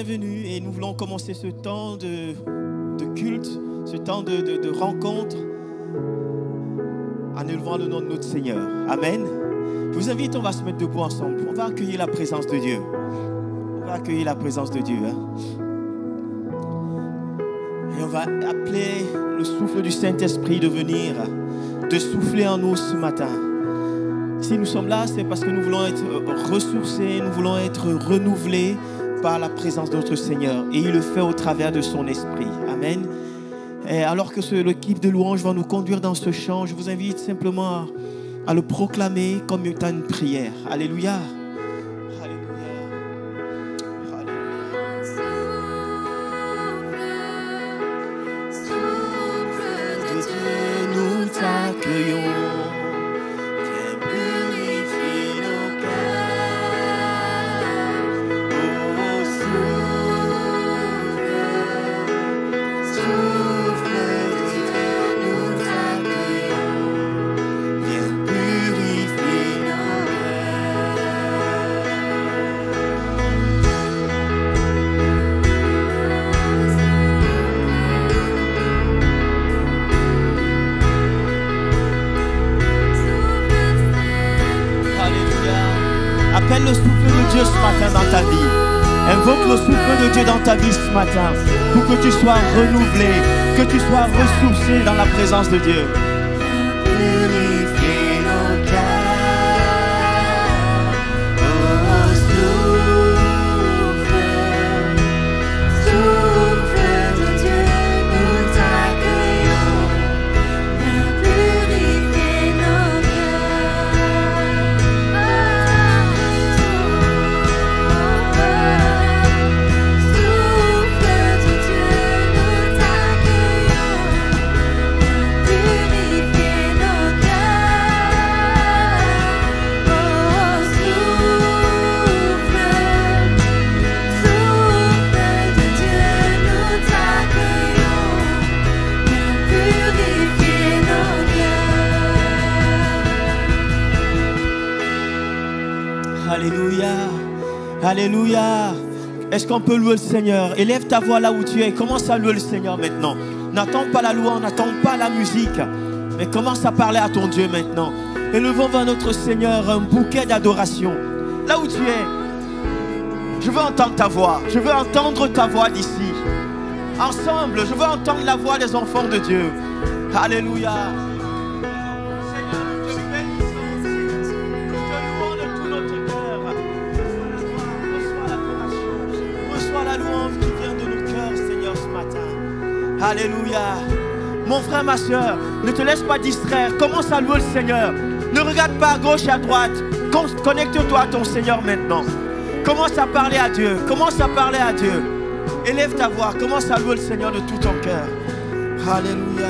bienvenue et nous voulons commencer ce temps de culte, ce temps de rencontre en élevant le nom de notre Seigneur. Amen. Je vous invite, on va se mettre debout ensemble. On va accueillir la présence de Dieu. On va accueillir la présence de Dieu. Et on va appeler le souffle du Saint-Esprit de venir, de souffler en nous ce matin. Si nous sommes là, c'est parce que nous voulons être ressourcés, nous voulons être renouvelés par la présence de notre Seigneur. Et il le fait au travers de son esprit. Amen. Et alors que l'équipe de louange va nous conduire dans ce chant, je vous invite simplement à le proclamer comme étant une prière. Alléluia. Alléluia. Alléluia. De Dieu, nous t'accueillons. Appelle le souffle de Dieu ce matin dans ta vie. Invoque le souffle de Dieu dans ta vie ce matin pour que tu sois renouvelé, que tu sois ressourcé dans la présence de Dieu. Purifier nos cœurs, oh souffle, souffle de Dieu, nous t'accueillons. Viens purifier nos cœurs. Alléluia, alléluia. Est-ce qu'on peut louer le Seigneur? Élève ta voix là où tu es. Commence à louer le Seigneur maintenant. N'attends pas la louange, n'attends pas la musique, mais commence à parler à ton Dieu maintenant. Élevons vers notre Seigneur un bouquet d'adoration. Là où tu es, je veux entendre ta voix. Je veux entendre ta voix d'ici. Ensemble, je veux entendre la voix des enfants de Dieu. Alléluia. Alléluia. Mon frère, ma soeur, ne te laisse pas distraire. Commence à louer le Seigneur. Ne regarde pas à gauche et à droite. Connecte-toi à ton Seigneur maintenant. Commence à parler à Dieu. Commence à parler à Dieu. Élève ta voix. Commence à louer le Seigneur de tout ton cœur. Alléluia.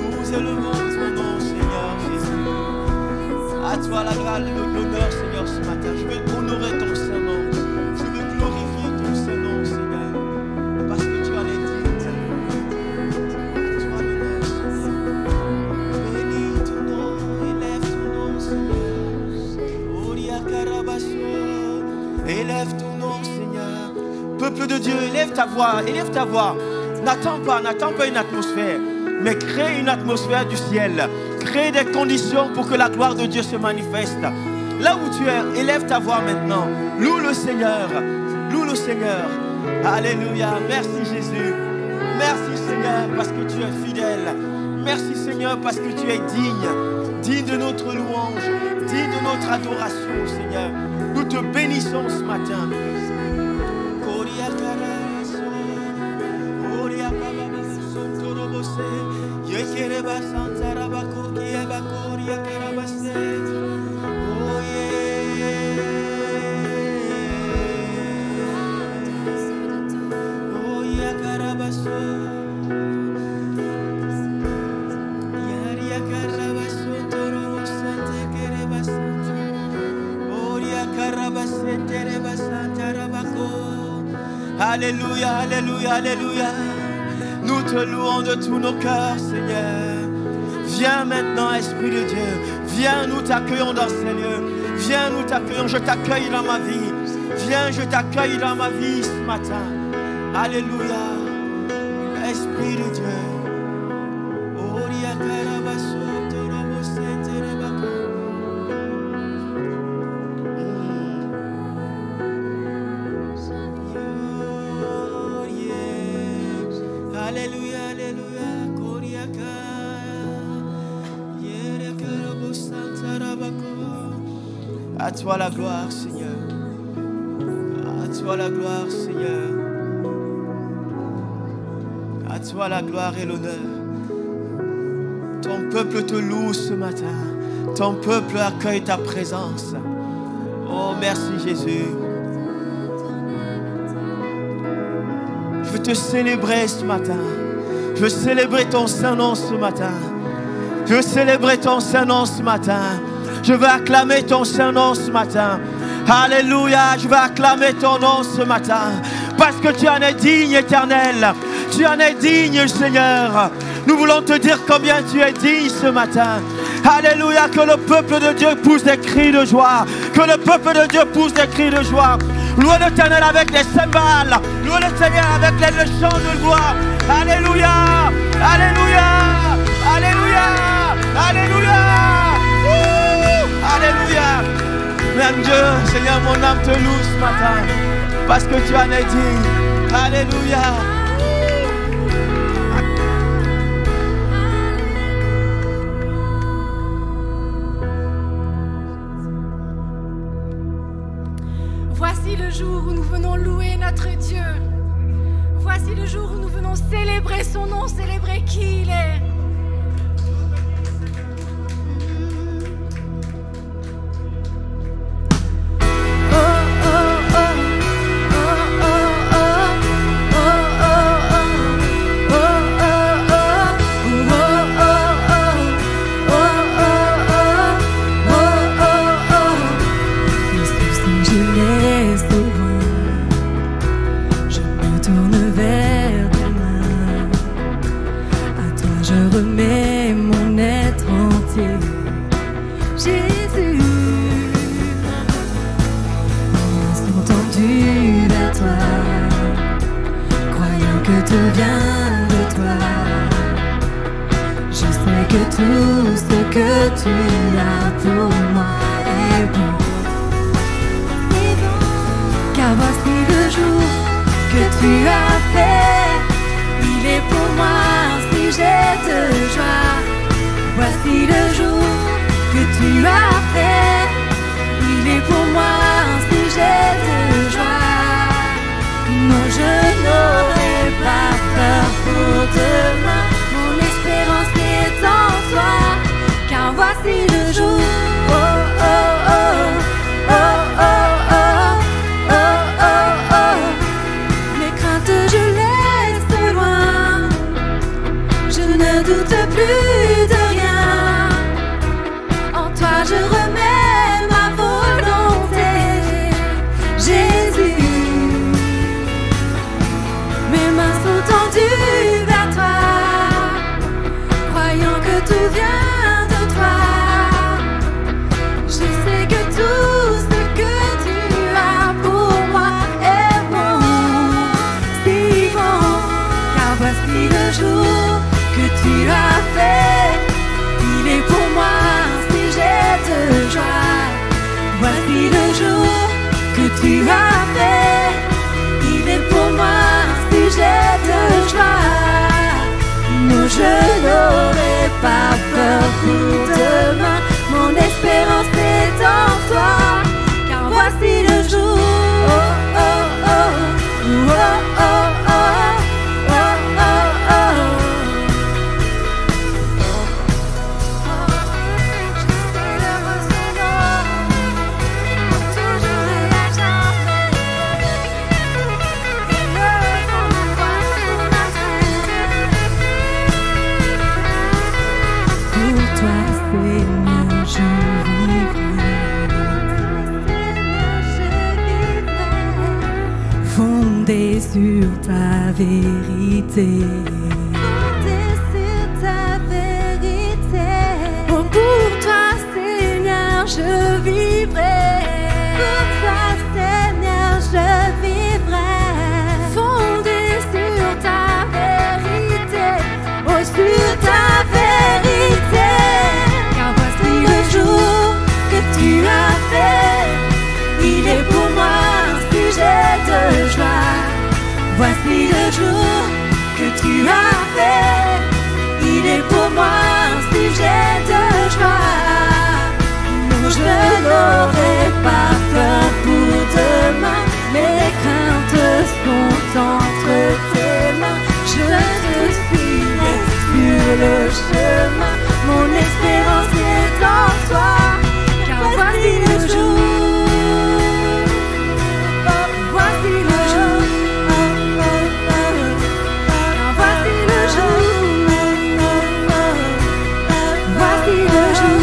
Nous élevons ton nom, Seigneur Jésus. À toi la grâce et l'honneur, Seigneur, ce matin. Je veux honorer ton Saint-Nom. Je veux glorifier ton Saint-Nom, Seigneur. Parce que tu en es digne. À toi l'honneur, Seigneur. Bénis ton nom, élève ton nom, Seigneur. Oria Karabasso. Élève ton nom, Seigneur. Peuple de Dieu, élève ta voix, élève ta voix. N'attends pas une atmosphère, mais crée une atmosphère du ciel. Crée des conditions pour que la gloire de Dieu se manifeste. Là où tu es, élève ta voix maintenant. Loue le Seigneur. Loue le Seigneur. Alléluia. Merci Jésus. Merci Seigneur parce que tu es fidèle. Merci Seigneur parce que tu es digne. Digne de notre louange. Digne de notre adoration, Seigneur. Nous te bénissons ce matin. Oh yeah. Oh yeah, Karabaso. Yaria Karabaso, Toro Sante Kerebasanta. Oh yeah, Karabasente Rebasanta Rabako. Alléluia, alléluia, alléluia. Nous te louons de tous nos cœurs, Seigneur. Viens maintenant, Esprit de Dieu. Viens, nous t'accueillons dans ces lieux. Viens, nous t'accueillons. Je t'accueille dans ma vie. Viens, je t'accueille dans ma vie ce matin. Alléluia. Esprit de Dieu. Alléluia, alléluia. À toi la gloire, Seigneur. À toi la gloire, Seigneur. À toi la gloire et l'honneur. Ton peuple te loue ce matin. Ton peuple accueille ta présence. Oh, merci Jésus. Je veux te célébrer ce matin. Je veux célébrer ton Saint-Nom ce matin. Je veux célébrer ton Saint-Nom ce matin. Je veux acclamer ton Saint-Nom ce matin. Alléluia, je veux acclamer ton nom ce matin. Parce que tu en es digne, Éternel. Tu en es digne, Seigneur. Nous voulons te dire combien tu es digne ce matin. Alléluia, que le peuple de Dieu pousse des cris de joie. Que le peuple de Dieu pousse des cris de joie. Louez l'Éternel avec les cymbales. Louez le Seigneur avec les chants de gloire. Alléluia, alléluia, alléluia, alléluia. Alléluia. Même Dieu, Seigneur, mon âme te loue ce matin. Parce que tu en es digne. Alléluia. Voici le jour où nous venons louer notre Dieu. Voici le jour où nous venons célébrer son nom, célébrer qui il est. Tout ce que tu as pour moi est bon. Car voici le jour que tu as fait. Il est pour moi un sujet de joie. Voici le jour que tu as fait. Il est pour moi un sujet de joie. Non, je n'aurai pas peur pour demain. Mon espérance est en toi, car voici le jour. Oh oh oh, oh oh oh, oh oh oh. Mes craintes je laisse loin. Je ne doute plus de rien. En toi je remets ma volonté, Jésus. Mes mains sont tendues vers toi, croyant que tout vient de toi. Je sais que tout ce que tu as pour moi est bon, si bon. Car voici le jour que tu as fait. Il est pour moi un sujet de joie. Voici le jour que tu as fait. Il est pour moi un sujet de joie. Non, je n'aurai pas peur pour demain. Mon espérance est en toi, car voici le jour. Oh oh oh, oh oh oh, oh oh oh. Je célèbre son nom, toujours et à jamais. Et levons nos voix pour notre Dieu. Pour toi, Seigneur, je vivrai. Fondé sur ta vérité. Fondé sur ta vérité. Oh, pour toi, Seigneur. vivrai. Pour toi, Seigneur, je vivrai. Fondé sur ta vérité, oh sur ta vérité. Car voici le jour que tu as fait. Il est pour moi un sujet de joie. Voici le jour que tu as fait. Il est pour moi un sujet de joie. Non, je n'aurai pas peur pour demain. Mes craintes sont entre tes mains. Je te suivrai sur le chemin. Mon espérance est en toi. Car voici le jour. Voici le jour. Car voici le jour. Voici le jour.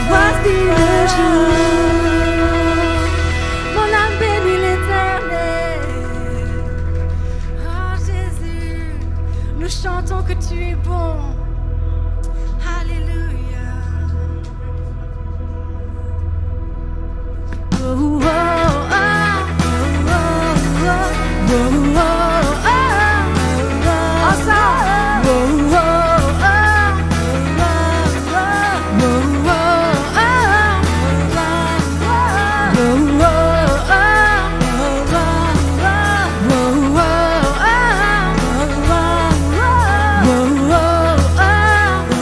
Voici le jour. Mon âme bénit l'Éternel. Oh Jésus, nous chantons que tu es bon. Alléluia. Oh, oh, oh, oh, oh, oh, oh, oh, oh. Ensemble. Oh, oh, oh, oh,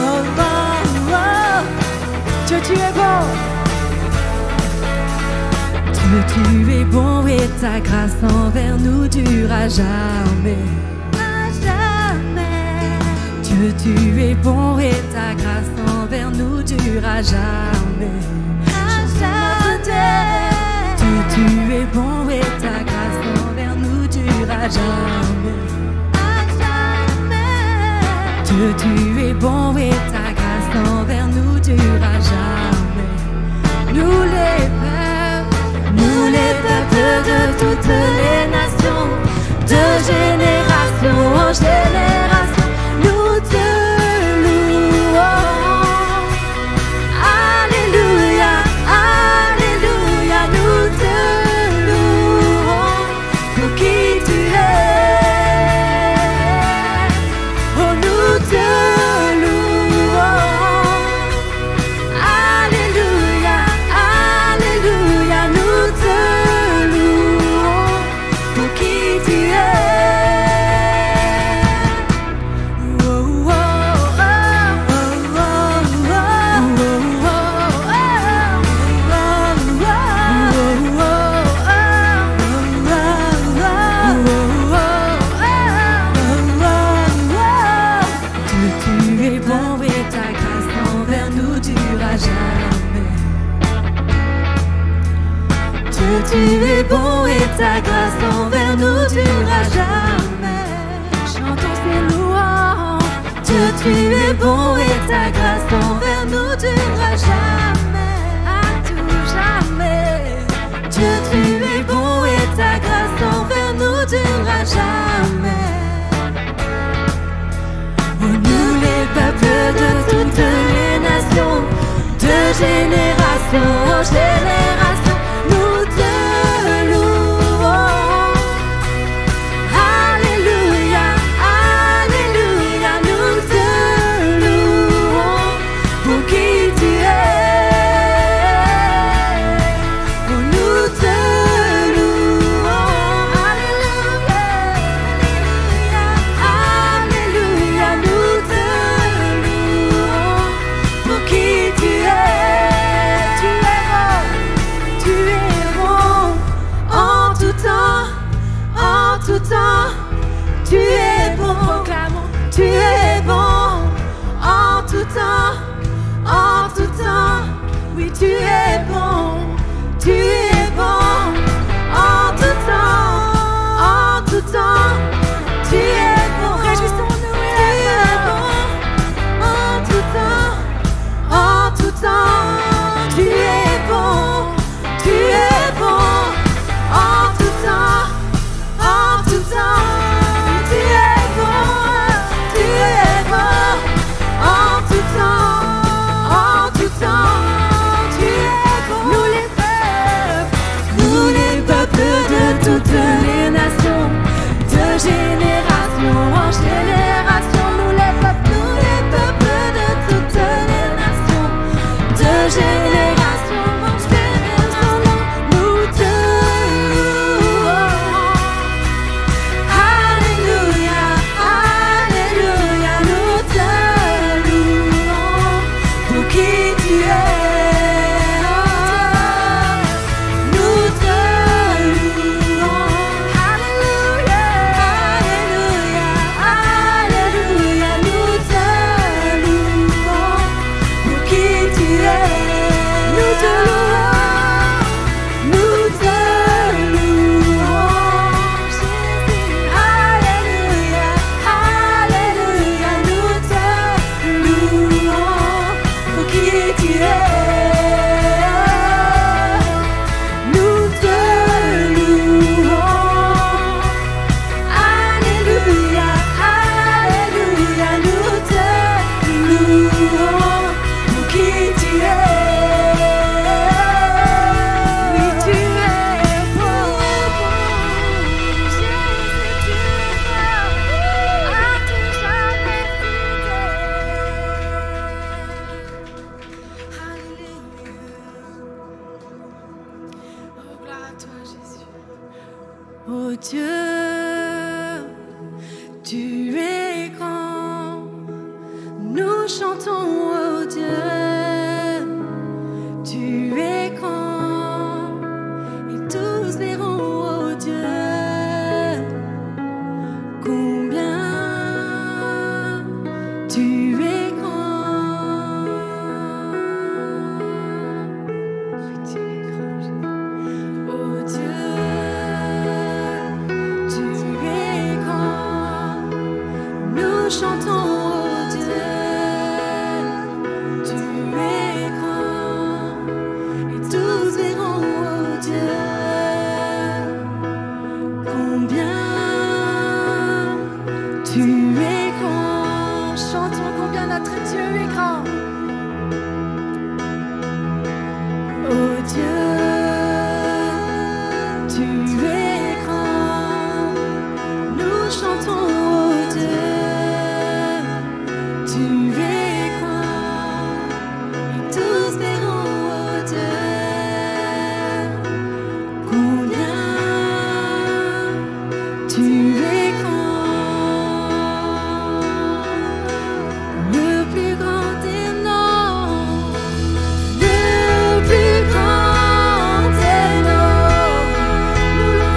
oh, oh, Dieu, tu es bon. Dieu, tu es bon et ta grâce envers nous durera jamais. Dieu, tu es bon et ta grâce envers nous durera jamais. Dieu, tu es bon et ta grâce envers nous durera jamais. Dieu, tu es bon et ta grâce envers nous durera jamais. Nous les peuples de toutes les nations, de génération en génération, nous te louons. Alléluia, alléluia, nous te louons pour qui tu es. Oh, nous te louons. Alléluia, alléluia, nous te louons pour qui tu es. Oh, oh, oh, oh, oh, oh, Dieu, tu es bon et ta grâce envers nous durera jamais. Dieu, tu es bon et ta grâce envers nous durera jamais. Chantons ses louanges. Dieu, tu es bon et ta grâce envers nous durera jamais. À tout jamais. Dieu, tu es bon et ta grâce envers nous durera jamais. Oh, nous les peuples de toutes les nations, de génération en génération, nous te louons. Alléluia, alléluia, nous te louons pour qui tu es. Oh, nous te louons. Alléluia, alléluia, nous te louons pour qui tu es. Tu es bon. Oh Dieu, tu es grand. Nous chantons, oh Dieu, tu es grand. Et tous verront, oh Dieu, combien tu es grand. Tu es grand, oh Dieu, tu es grand. Nous chantons, oh Dieu, tu es grand. Et tous verront, oh Dieu, combien tu es grand. Chantons combien notre Dieu est grand. Oh Dieu, tu es grand. Nous chantons, oh Dieu, tu es grand. Et tous verront, oh Dieu, combien tu es grand. Le plus grand des noms, le plus grand des noms, nous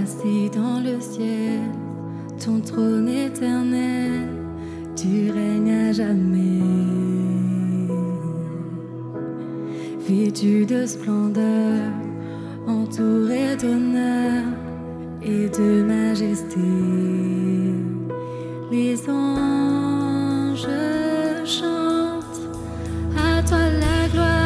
Assis dans le ciel, ton trône éternel, tu règnes à jamais. Vêtu de splendeur, entouré d'honneur et de majesté, les anges chantent à toi la gloire.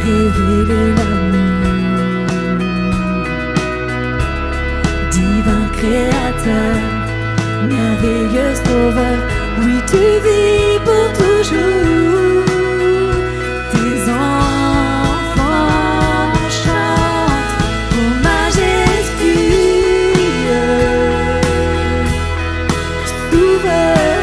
Révéler l'amour, divin créateur, merveilleux sauveur, oui tu vis pour toujours. Tes enfants chantent ton majestueux, souverain,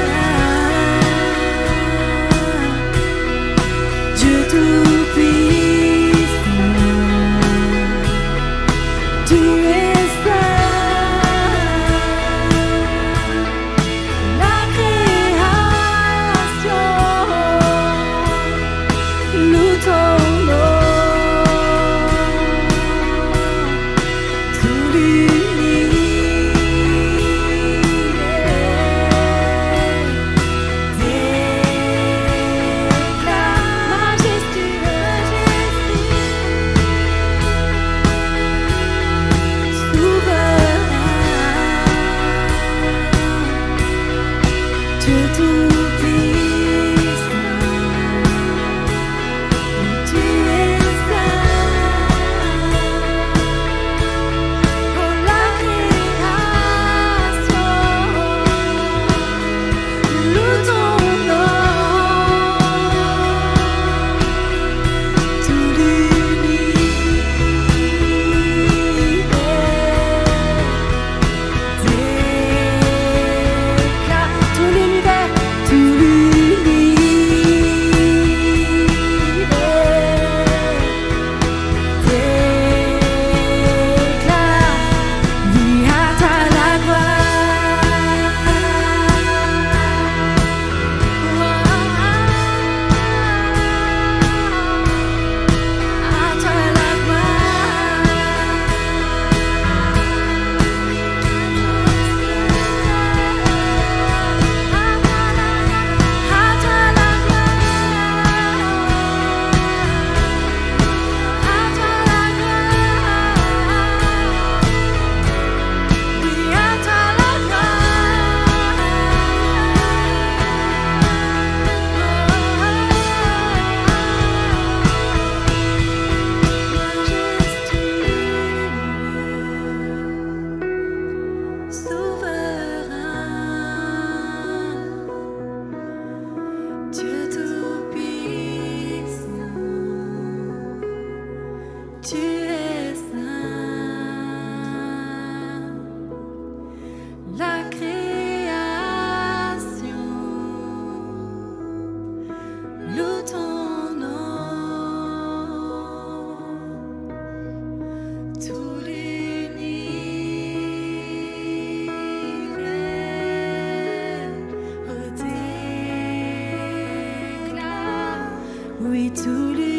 Oui, tout l'univers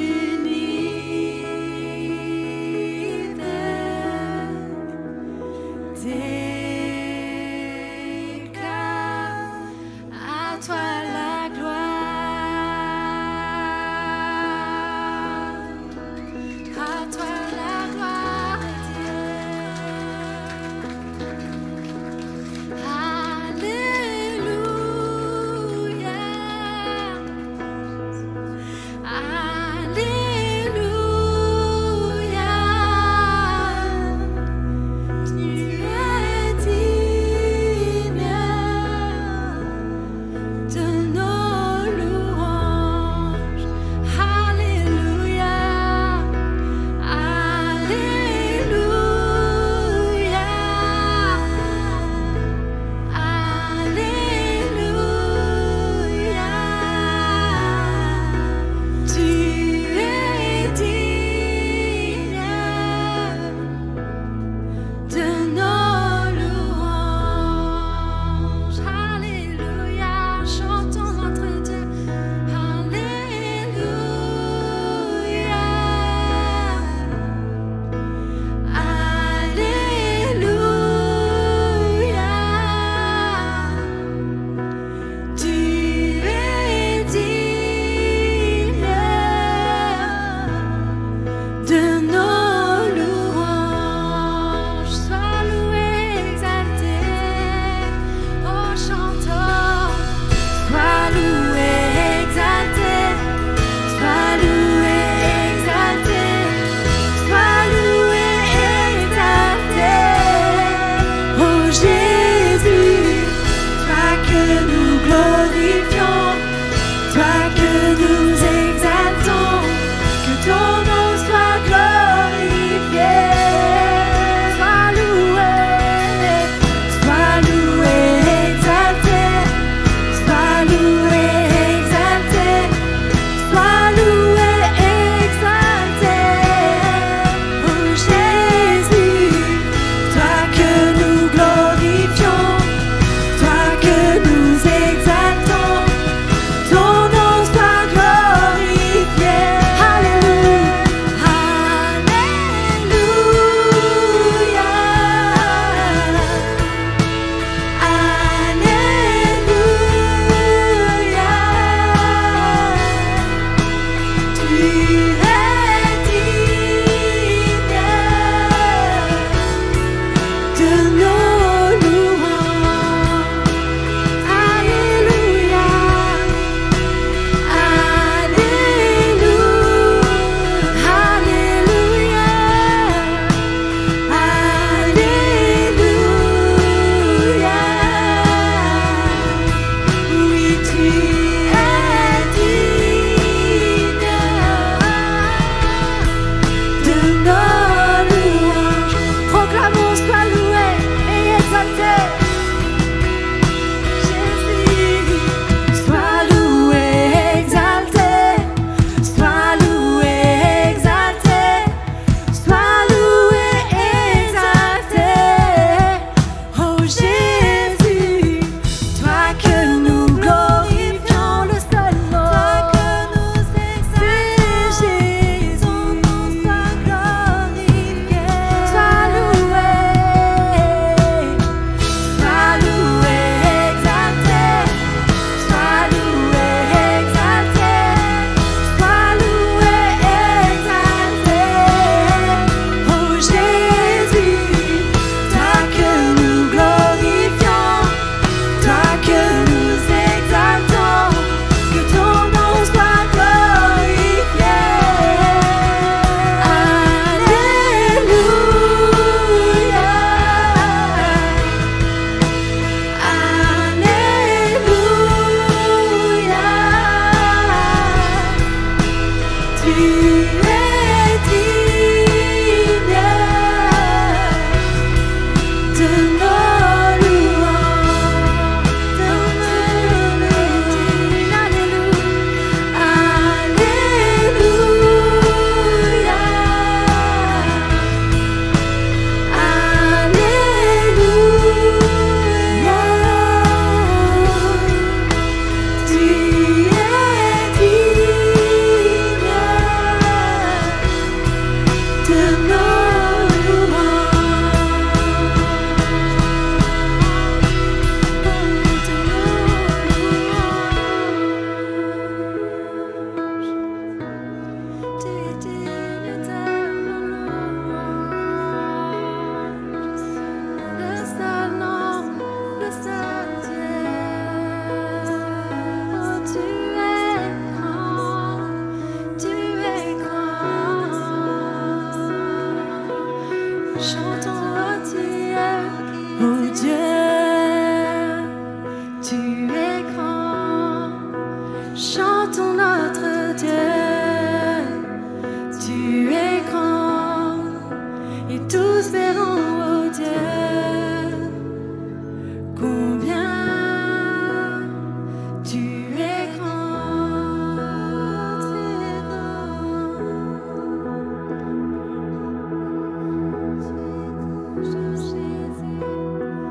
déclare à toi la gloire, à toi la gloire, Dieu. Alléluia. chantons notre Dieu. Tu es grand et tous verront, oh Dieu, combien tu es grand, tu es grand. Jésus, nous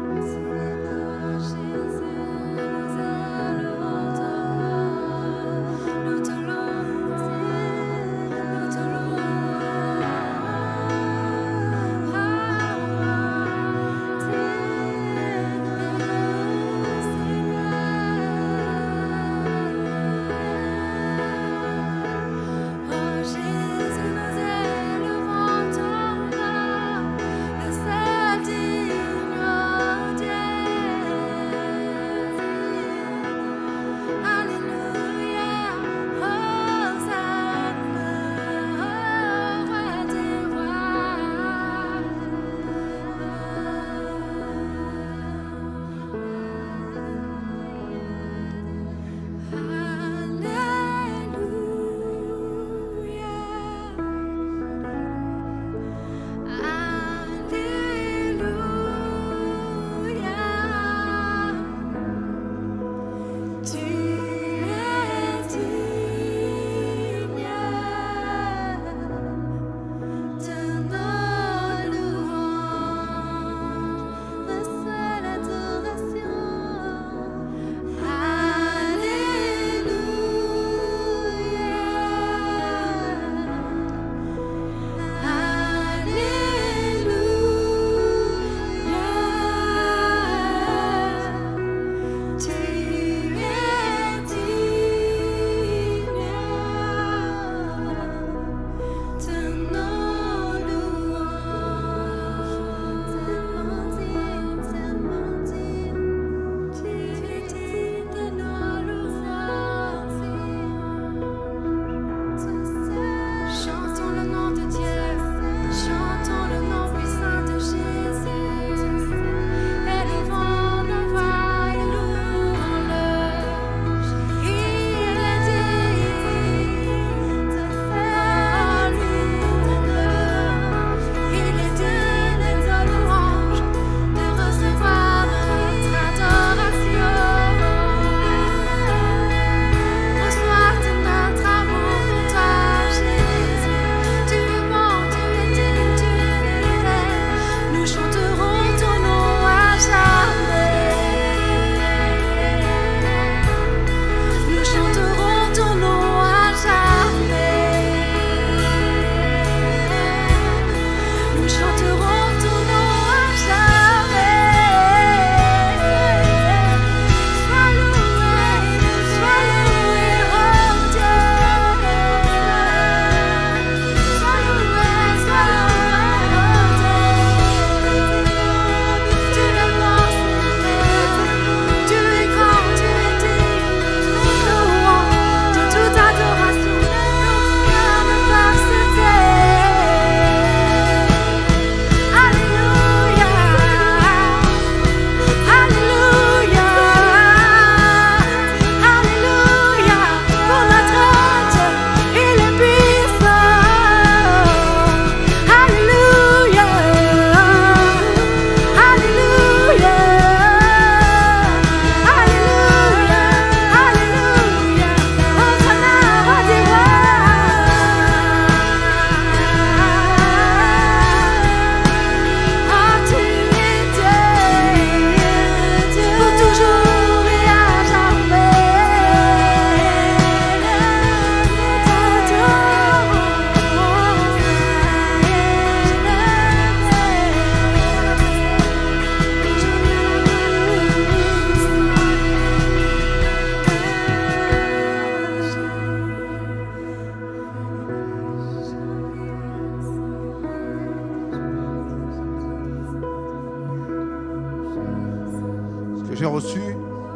te j'ai reçu,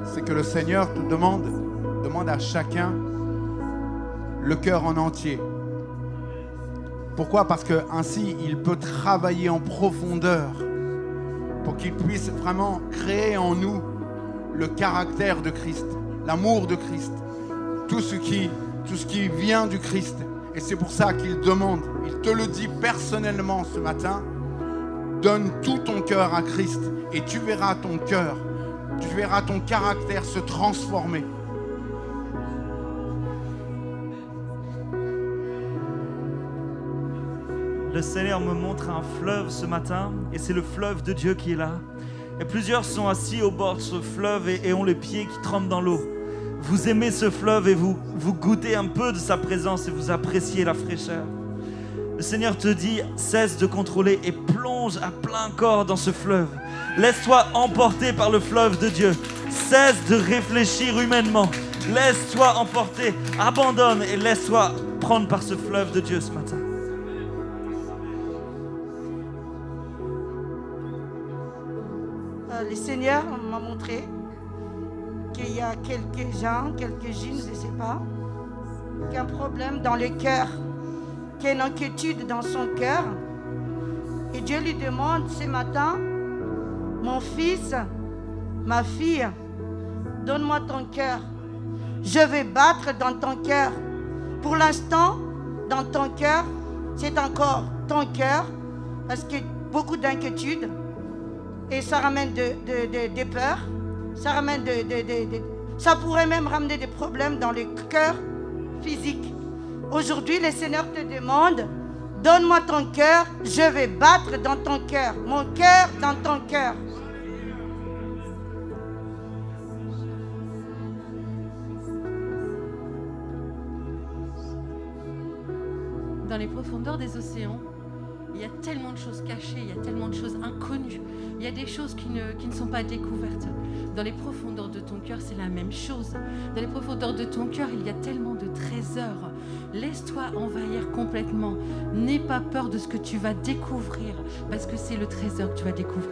c'est que le Seigneur te demande à chacun le cœur en entier. Pourquoi? Parce que ainsi il peut travailler en profondeur pour qu'il puisse vraiment créer en nous le caractère de Christ, l'amour de Christ. tout ce qui vient du Christ. Et c'est pour ça qu'il demande, il te le dit personnellement ce matin, donne tout ton cœur à Christ et tu verras ton cœur, tu verras ton caractère se transformer. Le Seigneur me montre un fleuve ce matin et c'est le fleuve de Dieu qui est là. Et plusieurs sont assis au bord de ce fleuve et ont les pieds qui trempent dans l'eau. Vous aimez ce fleuve et vous goûtez un peu de sa présence et vous appréciez la fraîcheur. Le Seigneur te dit, cesse de contrôler et plonge à plein corps dans ce fleuve. Laisse-toi emporter par le fleuve de Dieu. Cesse de réfléchir humainement. Laisse-toi emporter, abandonne et laisse-toi prendre par ce fleuve de Dieu ce matin. Le Seigneur m'a montré qu'il y a quelques gens, quelques-unes, je ne sais pas, qui ont un problème dans le cœur, qui a une inquiétude dans son cœur. Et Dieu lui demande ce matin, mon fils, ma fille, donne-moi ton cœur. Je vais battre dans ton cœur. Pour l'instant, dans ton cœur, c'est encore ton cœur, parce que beaucoup d'inquiétudes. Et ça ramène des peurs, ça ramène ça pourrait même ramener des problèmes dans le cœur physique. Aujourd'hui, le Seigneur te demande, donne-moi ton cœur, je vais battre dans ton cœur, mon cœur dans ton cœur. Dans les profondeurs des océans, il y a tellement de choses cachées, il y a tellement de choses inconnues, il y a des choses qui ne sont pas découvertes. Dans les profondeurs de ton cœur, c'est la même chose. Dans les profondeurs de ton cœur, il y a tellement de trésors. Laisse-toi envahir complètement. N'aie pas peur de ce que tu vas découvrir, parce que c'est le trésor que tu vas découvrir.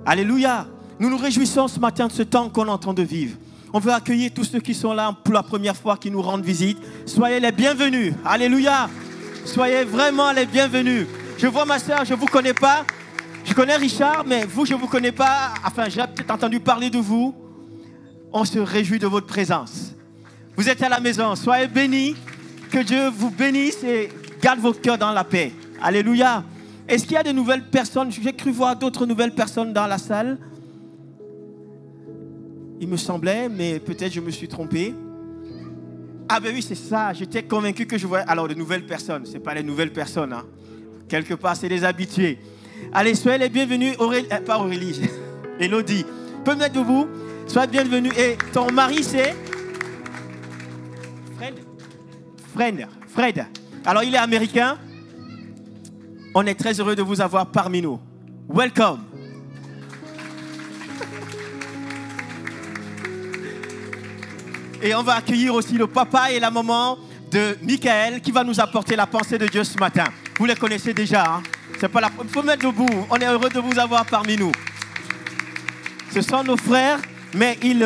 Alléluia. Nous nous réjouissons ce matin de ce temps qu'on est en train de vivre. On veut accueillir tous ceux qui sont là pour la première fois, qui nous rendent visite. Soyez les bienvenus. Alléluia. Soyez vraiment les bienvenus. Je vois ma soeur, je ne vous connais pas. Je connais Richard, mais vous, je ne vous connais pas. Enfin, j'ai peut-être entendu parler de vous. On se réjouit de votre présence. Vous êtes à la maison. Soyez bénis. Que Dieu vous bénisse et garde votre cœur dans la paix. Alléluia. Est-ce qu'il y a de nouvelles personnes? J'ai cru voir d'autres nouvelles personnes dans la salle. Il me semblait, mais peut-être je me suis trompé. Ah ben oui, c'est ça. J'étais convaincu que je voyais... Alors, de nouvelles personnes. Ce n'est pas les nouvelles personnes. Hein. Quelque part, c'est les habitués. Allez, soyez les bienvenus. Pas Aurélie, Elodie. Peut me mettre debout. Soyez bienvenus. Et ton mari, c'est... Fred. Alors, il est américain. On est très heureux de vous avoir parmi nous. Welcome. Et on va accueillir aussi le papa et la maman de Michael qui va nous apporter la pensée de Dieu ce matin. Vous les connaissez déjà. Hein? C'est pas la... Il faut mettre debout. On est heureux de vous avoir parmi nous. Ce sont nos frères, mais ils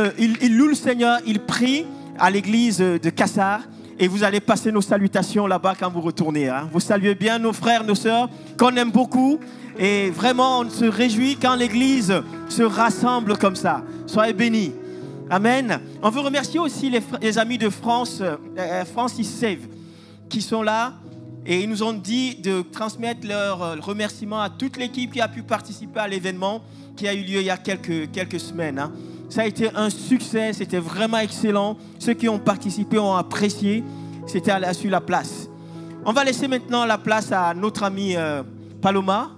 louent le Seigneur, ils prient à l'église de Cassar. Et vous allez passer nos salutations là-bas quand vous retournez. Hein. Vous saluez bien nos frères, nos sœurs, qu'on aime beaucoup. Et vraiment, on se réjouit quand l'église se rassemble comme ça. Soyez bénis. Amen. On veut remercier aussi les amis de France, Francis Save, qui sont là. Et ils nous ont dit de transmettre leurs remerciements à toute l'équipe qui a pu participer à l'événement qui a eu lieu il y a quelques semaines. Hein. Ça a été un succès, c'était vraiment excellent. Ceux qui ont participé ont apprécié. C'était sur la place. On va laisser maintenant la place à notre ami Paloma,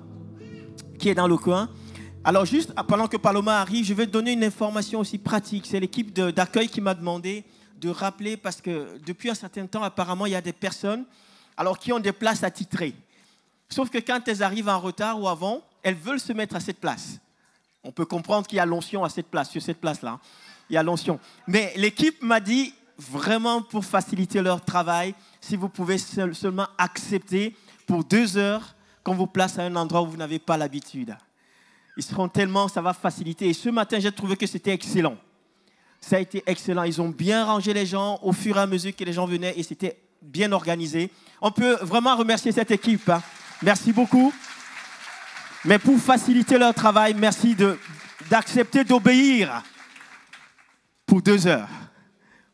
qui est dans le coin. Alors juste pendant que Paloma arrive, je vais te donner une information aussi pratique. C'est l'équipe d'accueil qui m'a demandé de rappeler, parce que depuis un certain temps, apparemment, il y a des personnes qui ont des places attitrées. Sauf que quand elles arrivent en retard ou avant, elles veulent se mettre à cette place. On peut comprendre qu'il y a l'onction à cette place, sur cette place-là. Il y a l'onction. Mais l'équipe m'a dit, vraiment pour faciliter leur travail, si vous pouvez seulement accepter pour 2 heures qu'on vous place à un endroit où vous n'avez pas l'habitude. Ils seront tellement, ça va faciliter. Et ce matin, j'ai trouvé que c'était excellent. Ça a été excellent. Ils ont bien rangé les gens au fur et à mesure que les gens venaient et c'était bien organisé. On peut vraiment remercier cette équipe. Hein. Merci beaucoup. Mais pour faciliter leur travail, merci d'accepter d'obéir pour 2 heures.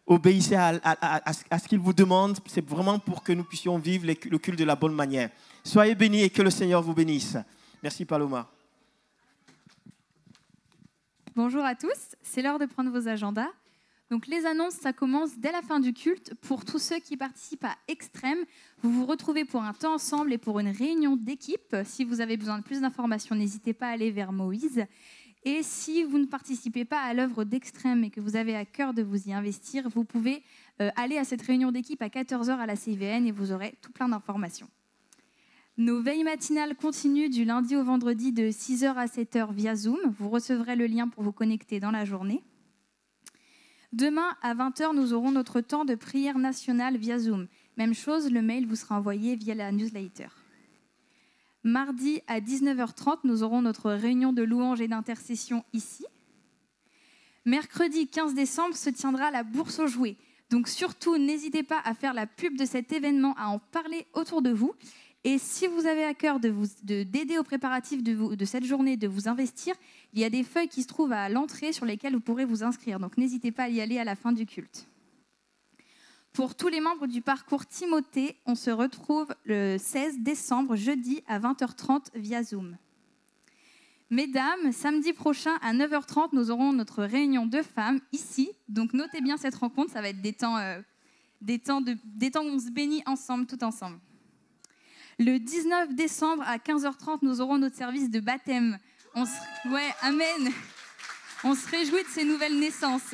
Obéissez à ce qu'ils vous demandent. C'est vraiment pour que nous puissions vivre le culte de la bonne manière. Soyez bénis et que le Seigneur vous bénisse. Merci Paloma. Bonjour à tous, c'est l'heure de prendre vos agendas. Donc les annonces, ça commence dès la fin du culte. Pour tous ceux qui participent à Extrême, vous vous retrouvez pour un temps ensemble et pour une réunion d'équipe. Si vous avez besoin de plus d'informations, n'hésitez pas à aller vers Moïse. Et si vous ne participez pas à l'œuvre d'Extrême et que vous avez à cœur de vous y investir, vous pouvez aller à cette réunion d'équipe à 14h à la CVN et vous aurez tout plein d'informations. Nos veilles matinales continuent du lundi au vendredi de 6h à 7h via Zoom. Vous recevrez le lien pour vous connecter dans la journée. Demain, à 20h, nous aurons notre temps de prière nationale via Zoom. Même chose, le mail vous sera envoyé via la newsletter. Mardi, à 19h30, nous aurons notre réunion de louange et d'intercession ici. Mercredi 15 décembre se tiendra la bourse aux jouets. Donc surtout, n'hésitez pas à faire la pub de cet événement, à en parler autour de vous. Et si vous avez à cœur d'aider aux préparatifs de cette journée, de vous investir, il y a des feuilles qui se trouvent à l'entrée sur lesquelles vous pourrez vous inscrire. Donc n'hésitez pas à y aller à la fin du culte. Pour tous les membres du parcours Timothée, on se retrouve le 16 décembre, jeudi à 20h30 via Zoom. Mesdames, samedi prochain à 9h30, nous aurons notre réunion de femmes ici. Donc notez bien cette rencontre, ça va être des temps où on se bénit ensemble, tout ensemble. Le 19 décembre à 15h30, nous aurons notre service de baptême. Amen. On se réjouit de ces nouvelles naissances.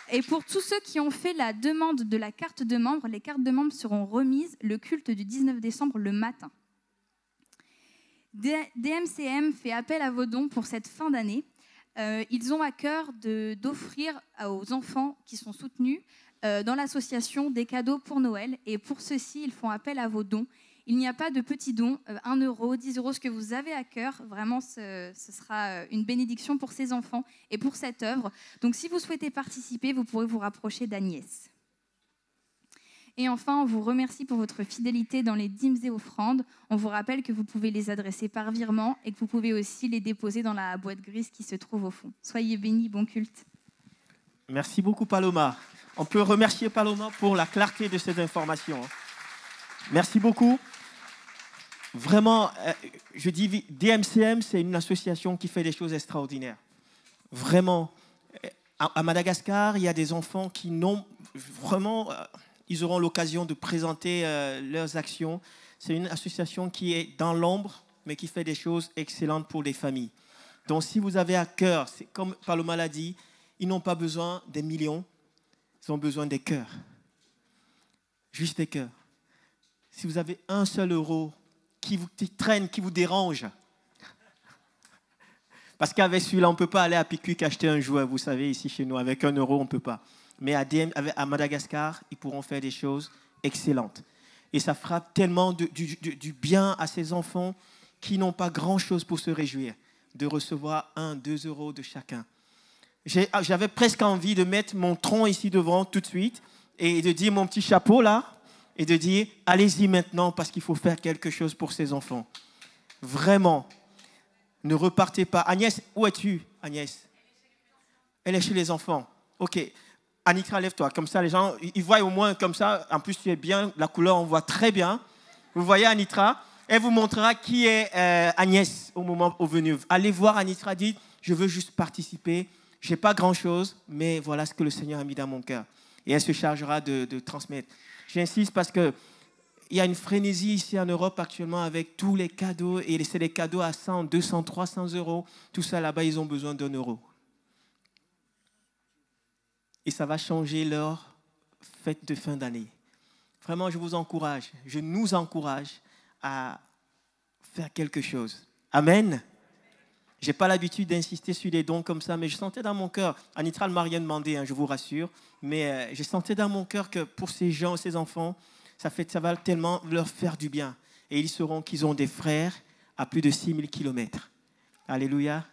Et pour tous ceux qui ont fait la demande de la carte de membre, les cartes de membres seront remises le culte du 19 décembre le matin. DMCM fait appel à vos dons pour cette fin d'année. Ils ont à cœur d'offrir aux enfants qui sont soutenus dans l'association des cadeaux pour Noël. Et pour ceci, ils font appel à vos dons. Il n'y a pas de petits dons, 1 euro, 10 euros, ce que vous avez à cœur. Vraiment, ce sera une bénédiction pour ces enfants et pour cette œuvre. Donc, si vous souhaitez participer, vous pourrez vous rapprocher d'Agnès. Et enfin, on vous remercie pour votre fidélité dans les dîmes et offrandes. On vous rappelle que vous pouvez les adresser par virement et que vous pouvez aussi les déposer dans la boîte grise qui se trouve au fond. Soyez bénis, bon culte. Merci beaucoup, Paloma. On peut remercier Paloma pour la clarté de cette information. Merci beaucoup. Vraiment, je dis DMCM, c'est une association qui fait des choses extraordinaires. Vraiment. À Madagascar, il y a des enfants qui n'ont vraiment... ils auront l'occasion de présenter leurs actions. C'est une association qui est dans l'ombre, mais qui fait des choses excellentes pour les familles. Donc, si vous avez à cœur, comme Paloma l'a dit, ils n'ont pas besoin des millions, ils ont besoin des cœurs. Juste des cœurs. Si vous avez 1 seul euro qui vous traîne, qui vous dérange, parce qu'avec celui-là, on ne peut pas aller à Pickwick acheter un jouet, vous savez, ici chez nous, avec 1 euro, on ne peut pas. Mais à Madagascar, ils pourront faire des choses excellentes. Et ça fera tellement du bien à ces enfants qui n'ont pas grand-chose pour se réjouir, de recevoir 1, 2 euros de chacun. J'avais presque envie de mettre mon tronc ici devant tout de suite et de dire mon petit chapeau là, et de dire, allez-y maintenant parce qu'il faut faire quelque chose pour ces enfants. Vraiment, ne repartez pas. Agnès, où es-tu, Agnès? Elle est chez les enfants. Ok. Annika, lève-toi. Comme ça, les gens, ils voient au moins comme ça. En plus, tu es bien. La couleur, on voit très bien. Vous voyez Anitra, elle vous montrera qui est Agnès au moment venu. Allez voir Anitra, dites, je veux juste participer. Je n'ai pas grand-chose, mais voilà ce que le Seigneur a mis dans mon cœur. Et elle se chargera de transmettre. J'insiste parce qu'il y a une frénésie ici en Europe actuellement avec tous les cadeaux. Et c'est des cadeaux à 100, 200, 300 euros. Tout ça là-bas, ils ont besoin d'1 euro. Et ça va changer leur fête de fin d'année. Vraiment, je vous encourage, je nous encourage à faire quelque chose. Amen. Je n'ai pas l'habitude d'insister sur des dons comme ça, mais je sentais dans mon cœur, Anitra ne m'a rien demandé, je vous rassure, mais je sentais dans mon cœur que pour ces gens, ces enfants, ça va tellement leur faire du bien. Et ils sauront qu'ils ont des frères à plus de 6000 km. Alléluia.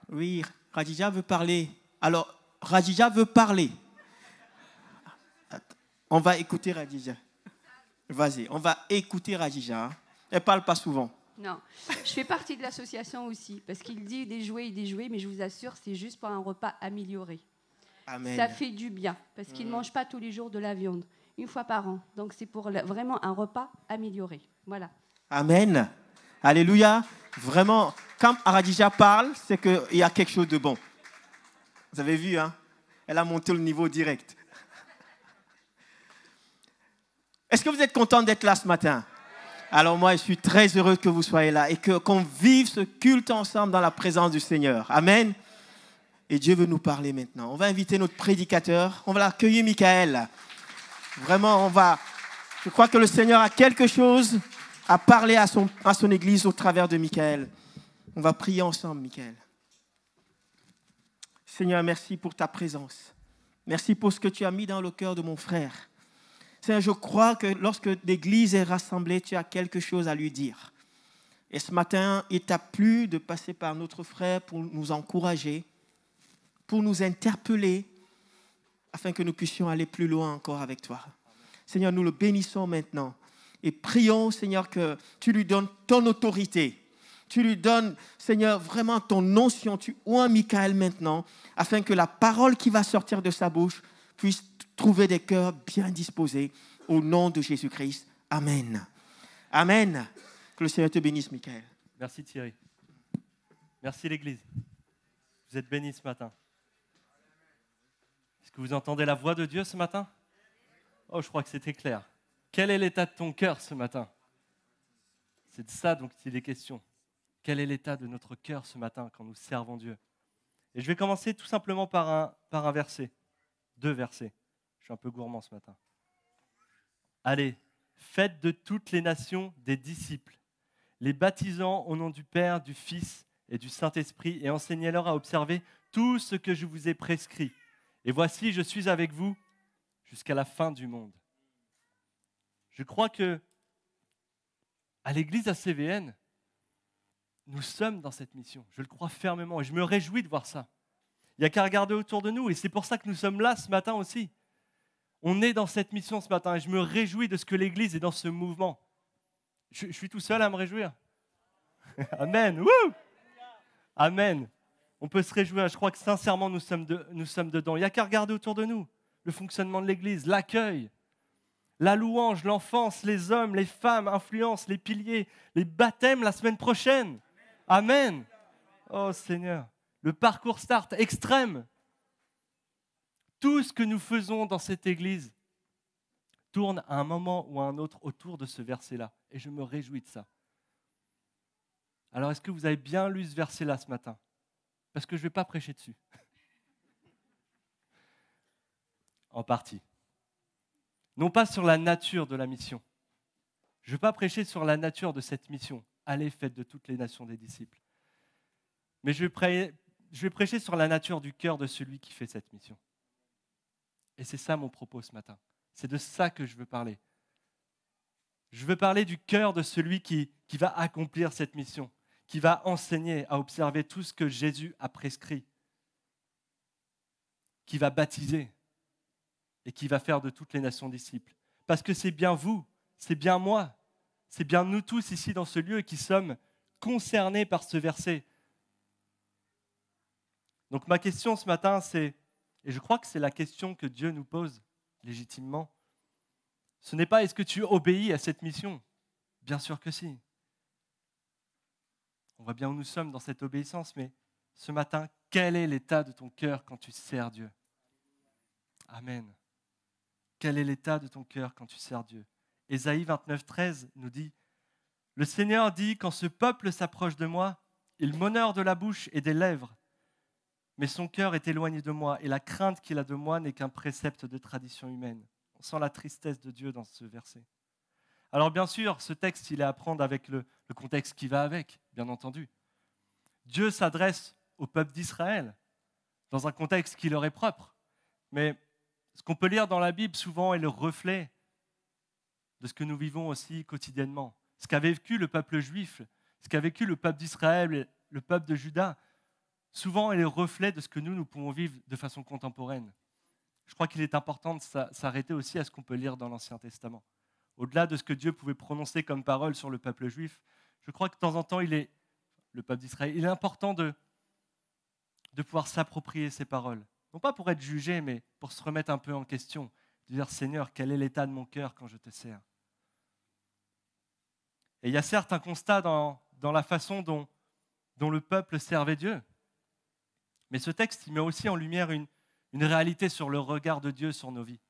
Oui, Radija veut parler. Alors, Radija veut parler. On va écouter Radija. Vas-y, on va écouter Radija. Elle ne parle pas souvent. Non, je fais partie de l'association aussi, parce qu'il dit des jouets, mais je vous assure, c'est juste pour un repas amélioré. Amen. Ça fait du bien, parce qu'ils ne mangent pas tous les jours de la viande, une fois par an. Donc c'est pour vraiment un repas amélioré. Voilà. Amen. Alléluia. Vraiment, quand Radija parle, c'est qu'il y a quelque chose de bon. Vous avez vu, hein? Elle a monté le niveau direct. Est-ce que vous êtes content d'être là ce matin? Alors moi, je suis très heureux que vous soyez là et qu'on vive ce culte ensemble dans la présence du Seigneur. Amen. Et Dieu veut nous parler maintenant. On va inviter notre prédicateur. On va l'accueillir, Michael. Vraiment, je crois que le Seigneur a quelque chose à parler à son Église au travers de Michael. On va prier ensemble, Michael. Seigneur, merci pour ta présence. Merci pour ce que tu as mis dans le cœur de mon frère. Seigneur, je crois que lorsque l'Église est rassemblée, tu as quelque chose à lui dire. Et ce matin, il t'a plu de passer par notre frère pour nous encourager, pour nous interpeller, afin que nous puissions aller plus loin encore avec toi. Seigneur, nous le bénissons maintenant et prions, Seigneur, que tu lui donnes ton autorité. Tu lui donnes, Seigneur, vraiment ton onction. Tu oins Michael maintenant, afin que la parole qui va sortir de sa bouche puisse trouver des cœurs bien disposés au nom de Jésus-Christ. Amen. Amen. Que le Seigneur te bénisse, Michael. Merci Thierry. Merci l'Église. Vous êtes bénis ce matin. Est-ce que vous entendez la voix de Dieu ce matin? Oh, je crois que c'était clair. Quel est l'état de ton cœur ce matin? C'est de ça dont il est question. Quel est l'état de notre cœur ce matin quand nous servons Dieu? Et je vais commencer tout simplement par un verset. 2 versets. Je suis un peu gourmand ce matin. Allez, faites de toutes les nations des disciples, les baptisant au nom du Père, du Fils et du Saint-Esprit, et enseignez-leur à observer tout ce que je vous ai prescrit. Et voici, je suis avec vous jusqu'à la fin du monde. Je crois que à l'Église ACVN, nous sommes dans cette mission. Je le crois fermement et je me réjouis de voir ça. Il n'y a qu'à regarder autour de nous et c'est pour ça que nous sommes là ce matin aussi. On est dans cette mission ce matin et je me réjouis de ce que l'Église est dans ce mouvement. Je suis tout seul à me réjouir. Amen. Woo! Amen. On peut se réjouir. Je crois que sincèrement, nous sommes dedans. Il n'y a qu'à regarder autour de nous. Le fonctionnement de l'Église, l'accueil, la louange, l'enfance, les hommes, les femmes, influence, les piliers, les baptêmes la semaine prochaine. Amen. Oh Seigneur. Le parcours start extrême. Tout ce que nous faisons dans cette Église tourne à un moment ou à un autre autour de ce verset-là. Et je me réjouis de ça. Alors, est-ce que vous avez bien lu ce verset-là ce matin? Parce que je ne vais pas prêcher dessus. En partie. Non pas sur la nature de la mission. Je ne vais pas prêcher sur la nature de cette mission. Allez, faites de toutes les nations des disciples. Mais je vais prêcher sur la nature du cœur de celui qui fait cette mission. Et c'est ça mon propos ce matin. C'est de ça que je veux parler. Je veux parler du cœur de celui qui va accomplir cette mission, qui va enseigner à observer tout ce que Jésus a prescrit, qui va baptiser et qui va faire de toutes les nations disciples. Parce que c'est bien vous, c'est bien moi, c'est bien nous tous ici dans ce lieu qui sommes concernés par ce verset. Donc ma question ce matin, c'est, et je crois que c'est la question que Dieu nous pose légitimement, ce n'est pas est-ce que tu obéis à cette mission, Bien sûr que si. On voit bien où nous sommes dans cette obéissance, mais ce matin, quel est l'état de ton cœur quand tu sers Dieu? Amen. Quel est l'état de ton cœur quand tu sers Dieu? Ésaïe 29, 13 nous dit « Le Seigneur dit, quand ce peuple s'approche de moi, il m'honore de la bouche et des lèvres, mais son cœur est éloigné de moi, et la crainte qu'il a de moi n'est qu'un précepte de tradition humaine. » On sent la tristesse de Dieu dans ce verset. Alors bien sûr, ce texte, il est à prendre avec le contexte qui va avec, bien entendu. Dieu s'adresse au peuple d'Israël dans un contexte qui leur est propre. Mais ce qu'on peut lire dans la Bible souvent est le reflet de ce que nous vivons aussi quotidiennement. Ce qu'avait vécu le peuple juif, ce qu'a vécu le peuple d'Israël et le peuple de Juda, souvent est le reflet de ce que nous pouvons vivre de façon contemporaine. Je crois qu'il est important de s'arrêter aussi à ce qu'on peut lire dans l'Ancien Testament. Au-delà de ce que Dieu pouvait prononcer comme parole sur le peuple juif, je crois que de temps en temps, le peuple d'Israël, il est important de pouvoir s'approprier ces paroles. Non pas pour être jugé, mais pour se remettre un peu en question, de dire « Seigneur, quel est l'état de mon cœur quand je te sers ?» Et il y a certes un constat dans la façon dont le peuple servait Dieu, mais ce texte il met aussi en lumière une réalité sur le regard de Dieu sur nos vies.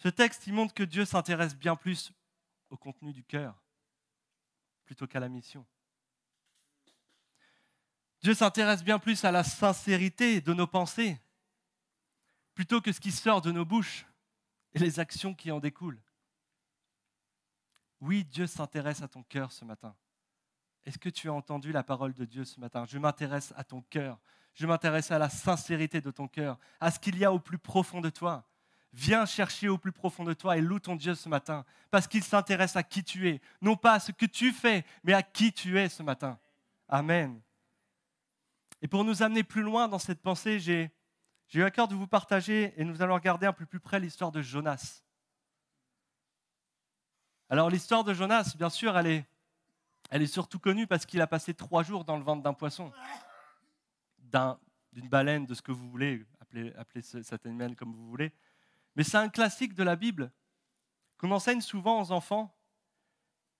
Ce texte il montre que Dieu s'intéresse bien plus au contenu du cœur plutôt qu'à la mission. Dieu s'intéresse bien plus à la sincérité de nos pensées plutôt que ce qui sort de nos bouches et les actions qui en découlent. Oui, Dieu s'intéresse à ton cœur ce matin. Est-ce que tu as entendu la parole de Dieu ce matin? Je m'intéresse à ton cœur. Je m'intéresse à la sincérité de ton cœur, à ce qu'il y a au plus profond de toi. Viens chercher au plus profond de toi et loue ton Dieu ce matin, parce qu'il s'intéresse à qui tu es, non pas à ce que tu fais, mais à qui tu es ce matin. Amen. Et pour nous amener plus loin dans cette pensée, j'ai eu à cœur de vous partager, et nous allons regarder un peu plus près l'histoire de Jonas. Alors l'histoire de Jonas, bien sûr, elle est surtout connue parce qu'il a passé 3 jours dans le ventre d'un poisson, d'une baleine, de ce que vous voulez, appelez cet animal comme vous voulez. Mais c'est un classique de la Bible qu'on enseigne souvent aux enfants.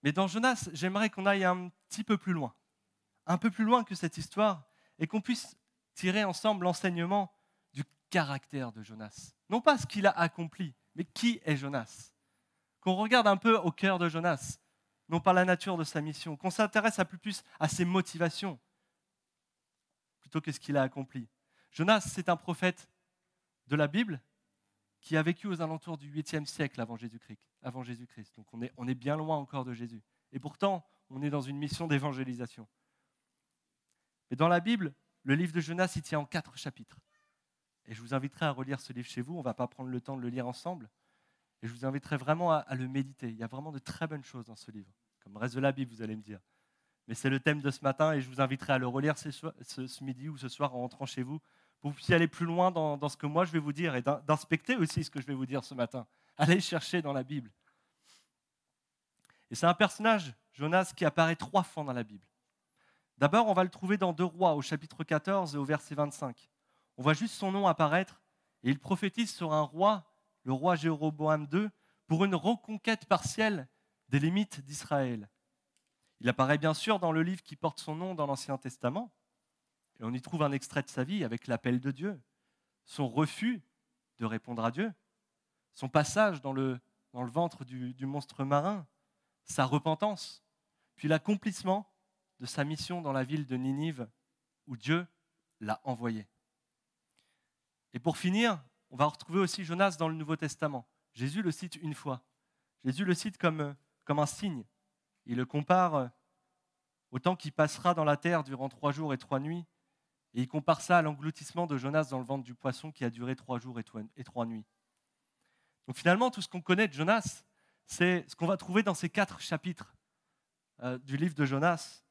Mais dans Jonas, j'aimerais qu'on aille un petit peu plus loin que cette histoire, et qu'on puisse tirer ensemble l'enseignement du caractère de Jonas. Non pas ce qu'il a accompli, mais qui est Jonas. Qu'on regarde un peu au cœur de Jonas, non pas la nature de sa mission, qu'on s'intéresse un peu plus à ses motivations, plutôt que ce qu'il a accompli. Jonas, c'est un prophète de la Bible qui a vécu aux alentours du 8e siècle avant Jésus-Christ. Donc on est bien loin encore de Jésus. Et pourtant, on est dans une mission d'évangélisation. Et dans la Bible, le livre de Jonas, il tient en 4 chapitres. Et je vous inviterai à relire ce livre chez vous. On ne va pas prendre le temps de le lire ensemble. Et je vous inviterai vraiment à le méditer. Il y a vraiment de très bonnes choses dans ce livre. Comme le reste de la Bible, vous allez me dire. Mais c'est le thème de ce matin et je vous inviterai à le relire ce midi ou ce soir en rentrant chez vous pour que vous puissiez aller plus loin dans ce que moi je vais vous dire et d'inspecter aussi ce que je vais vous dire ce matin. Allez chercher dans la Bible. Et c'est un personnage, Jonas, qui apparaît 3 fois dans la Bible. D'abord, on va le trouver dans 2 Rois, au chapitre 14 et au verset 25. On voit juste son nom apparaître et il prophétise sur un roi, le roi Jéroboam II, pour une reconquête partielle des limites d'Israël. Il apparaît bien sûr dans le livre qui porte son nom dans l'Ancien Testament, et on y trouve un extrait de sa vie avec l'appel de Dieu, son refus de répondre à Dieu, son passage dans le ventre du monstre marin, sa repentance, puis l'accomplissement de sa mission dans la ville de Ninive, où Dieu l'a envoyé. Et pour finir, on va retrouver aussi Jonas dans le Nouveau Testament. Jésus le cite une fois. Jésus le cite comme un signe. Il le compare au temps qui passera dans la terre durant 3 jours et 3 nuits. Et il compare ça à l'engloutissement de Jonas dans le ventre du poisson qui a duré 3 jours et 3 nuits. Donc finalement, tout ce qu'on connaît de Jonas, c'est ce qu'on va trouver dans ces 4 chapitres du livre de Jonas.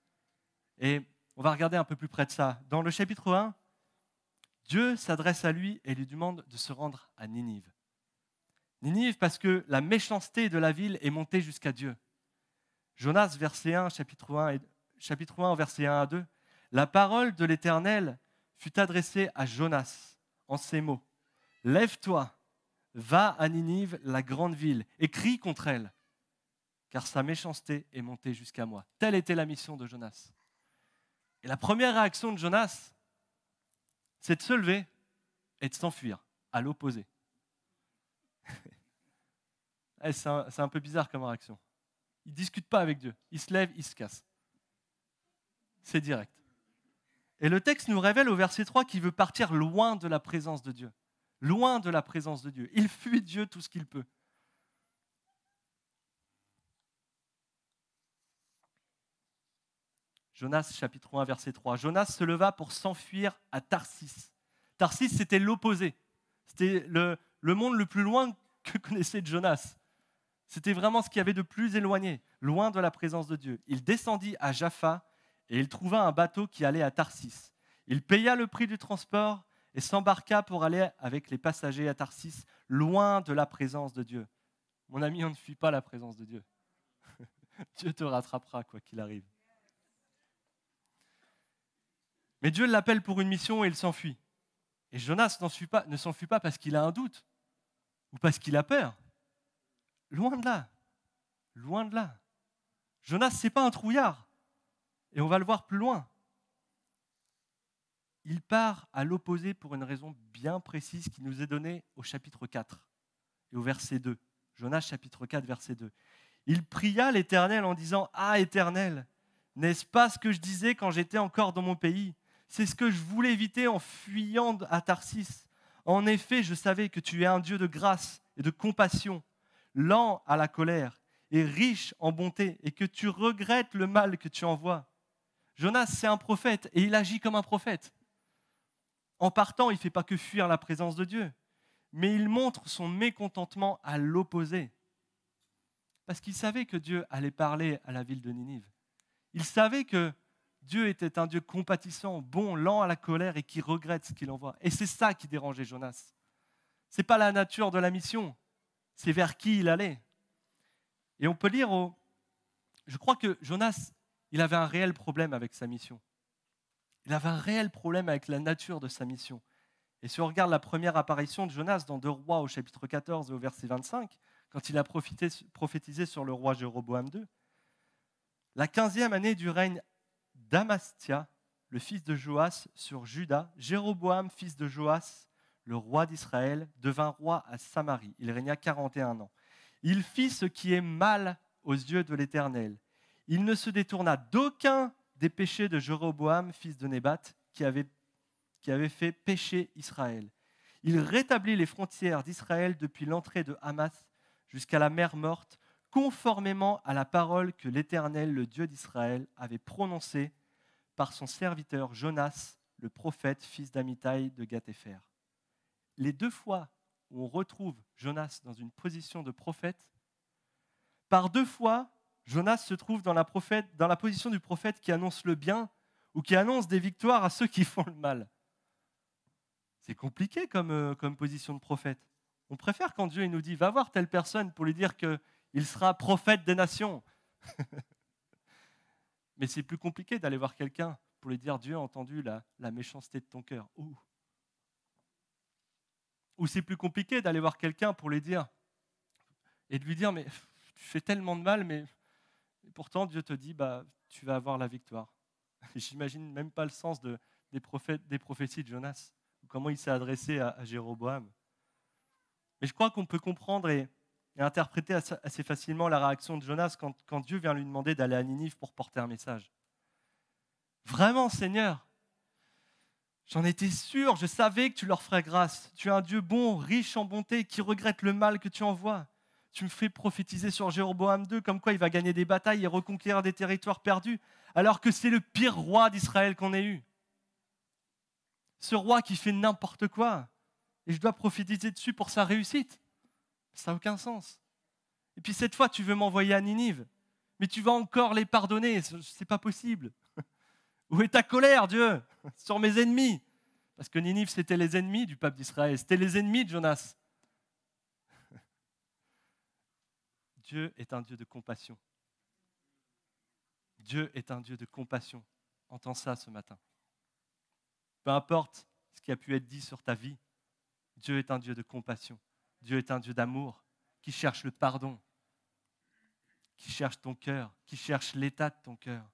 Et on va regarder un peu plus près de ça. Dans le chapitre 1, Dieu s'adresse à lui et lui demande de se rendre à Ninive. Ninive parce que la méchanceté de la ville est montée jusqu'à Dieu. Jonas, verset 1, chapitre 1, verset 1 à 2. La parole de l'Éternel fut adressée à Jonas en ces mots. Lève-toi, va à Ninive, la grande ville, et crie contre elle, car sa méchanceté est montée jusqu'à moi. Telle était la mission de Jonas. Et la première réaction de Jonas, c'est de se lever et de s'enfuir, à l'opposé. C'est un peu bizarre comme réaction. Il ne discute pas avec Dieu. Il se lève, il se casse. C'est direct. Et le texte nous révèle au verset 3 qu'il veut partir loin de la présence de Dieu. Loin de la présence de Dieu. Il fuit Dieu tout ce qu'il peut. Jonas, chapitre 1, verset 3. Jonas se leva pour s'enfuir à Tarsis. Tarsis, c'était l'opposé. C'était le monde le plus loin que connaissait Jonas. C'était vraiment ce qu'il y avait de plus éloigné, loin de la présence de Dieu. Il descendit à Jaffa et il trouva un bateau qui allait à Tarsis. Il paya le prix du transport et s'embarqua pour aller avec les passagers à Tarsis, loin de la présence de Dieu. Mon ami, on ne fuit pas la présence de Dieu. Dieu te rattrapera, quoi qu'il arrive. Mais Dieu l'appelle pour une mission et il s'enfuit. Et Jonas ne s'enfuit pas parce qu'il a un doute ou parce qu'il a peur. Loin de là. Loin de là. Jonas, ce n'est pas un trouillard. Et on va le voir plus loin. Il part à l'opposé pour une raison bien précise qui nous est donnée au chapitre 4 et au verset 2. Jonas, chapitre 4, verset 2. Il pria l'Éternel en disant « Ah, Éternel, n'est-ce pas ce que je disais quand j'étais encore dans mon pays ? C'est ce que je voulais éviter en fuyant à Tarsis. En effet, je savais que tu es un Dieu de grâce et de compassion, lent à la colère et riche en bonté, et que tu regrettes le mal que tu envoies. » Jonas, c'est un prophète et il agit comme un prophète. En partant, il ne fait pas que fuir la présence de Dieu, mais il montre son mécontentement à l'opposé. Parce qu'il savait que Dieu allait parler à la ville de Ninive. Il savait que Dieu était un Dieu compatissant, bon, lent à la colère et qui regrette ce qu'il envoie. Et c'est ça qui dérangeait Jonas. Ce n'est pas la nature de la mission, c'est vers qui il allait. Et on peut lire, je crois que Jonas, il avait un réel problème avec sa mission. Il avait un réel problème avec la nature de sa mission. Et si on regarde la première apparition de Jonas dans 2 Rois au chapitre 14 et au verset 25, quand il a prophétisé sur le roi Jéroboam II, la 15e année du règne d'Amastia, le fils de Joas, sur Juda, Jéroboam, fils de Joas, le roi d'Israël, devint roi à Samarie. Il régna 41 ans. Il fit ce qui est mal aux yeux de l'Éternel. Il ne se détourna d'aucun des péchés de Jéroboam, fils de Nébat, qui avait fait pécher Israël. Il rétablit les frontières d'Israël depuis l'entrée de Hamath jusqu'à la mer Morte, conformément à la parole que l'Éternel, le Dieu d'Israël, avait prononcée par son serviteur Jonas, le prophète, fils d'Amittai de Gath-Hépher. Les 2 fois où on retrouve Jonas dans une position de prophète, par 2 fois, Jonas se trouve dans la position du prophète qui annonce le bien ou qui annonce des victoires à ceux qui font le mal. C'est compliqué comme position de prophète. On préfère quand Dieu nous dit « va voir telle personne pour lui dire qu'il sera prophète des nations ». Mais c'est plus compliqué d'aller voir quelqu'un pour lui dire « Dieu a entendu la méchanceté de ton cœur ». Ou c'est plus compliqué d'aller voir quelqu'un pour lui dire et de lui dire « mais tu fais tellement de mal, mais pourtant Dieu te dit tu vas avoir la victoire ». J'imagine même pas le sens des prophéties de Jonas, ou comment il s'est adressé à Jéroboam. Mais je crois qu'on peut comprendre et interpréter assez facilement la réaction de Jonas quand Dieu vient lui demander d'aller à Ninive pour porter un message. Vraiment, Seigneur, j'en étais sûr, je savais que tu leur ferais grâce. Tu es un Dieu bon, riche en bonté, qui regrette le mal que tu envoies. Tu me fais prophétiser sur Jéroboam II, comme quoi il va gagner des batailles et reconquérir des territoires perdus, alors que c'est le pire roi d'Israël qu'on ait eu. Ce roi qui fait n'importe quoi, et je dois prophétiser dessus pour sa réussite. Ça n'a aucun sens. Et puis cette fois, tu veux m'envoyer à Ninive, mais tu vas encore les pardonner, c'est pas possible. Où est ta colère, Dieu, sur mes ennemis? Parce que Ninive, c'était les ennemis du peuple d'Israël, c'était les ennemis de Jonas. Dieu est un Dieu de compassion. Dieu est un Dieu de compassion. Entends ça ce matin. Peu importe ce qui a pu être dit sur ta vie, Dieu est un Dieu de compassion. Dieu est un Dieu d'amour qui cherche le pardon, qui cherche ton cœur, qui cherche l'état de ton cœur.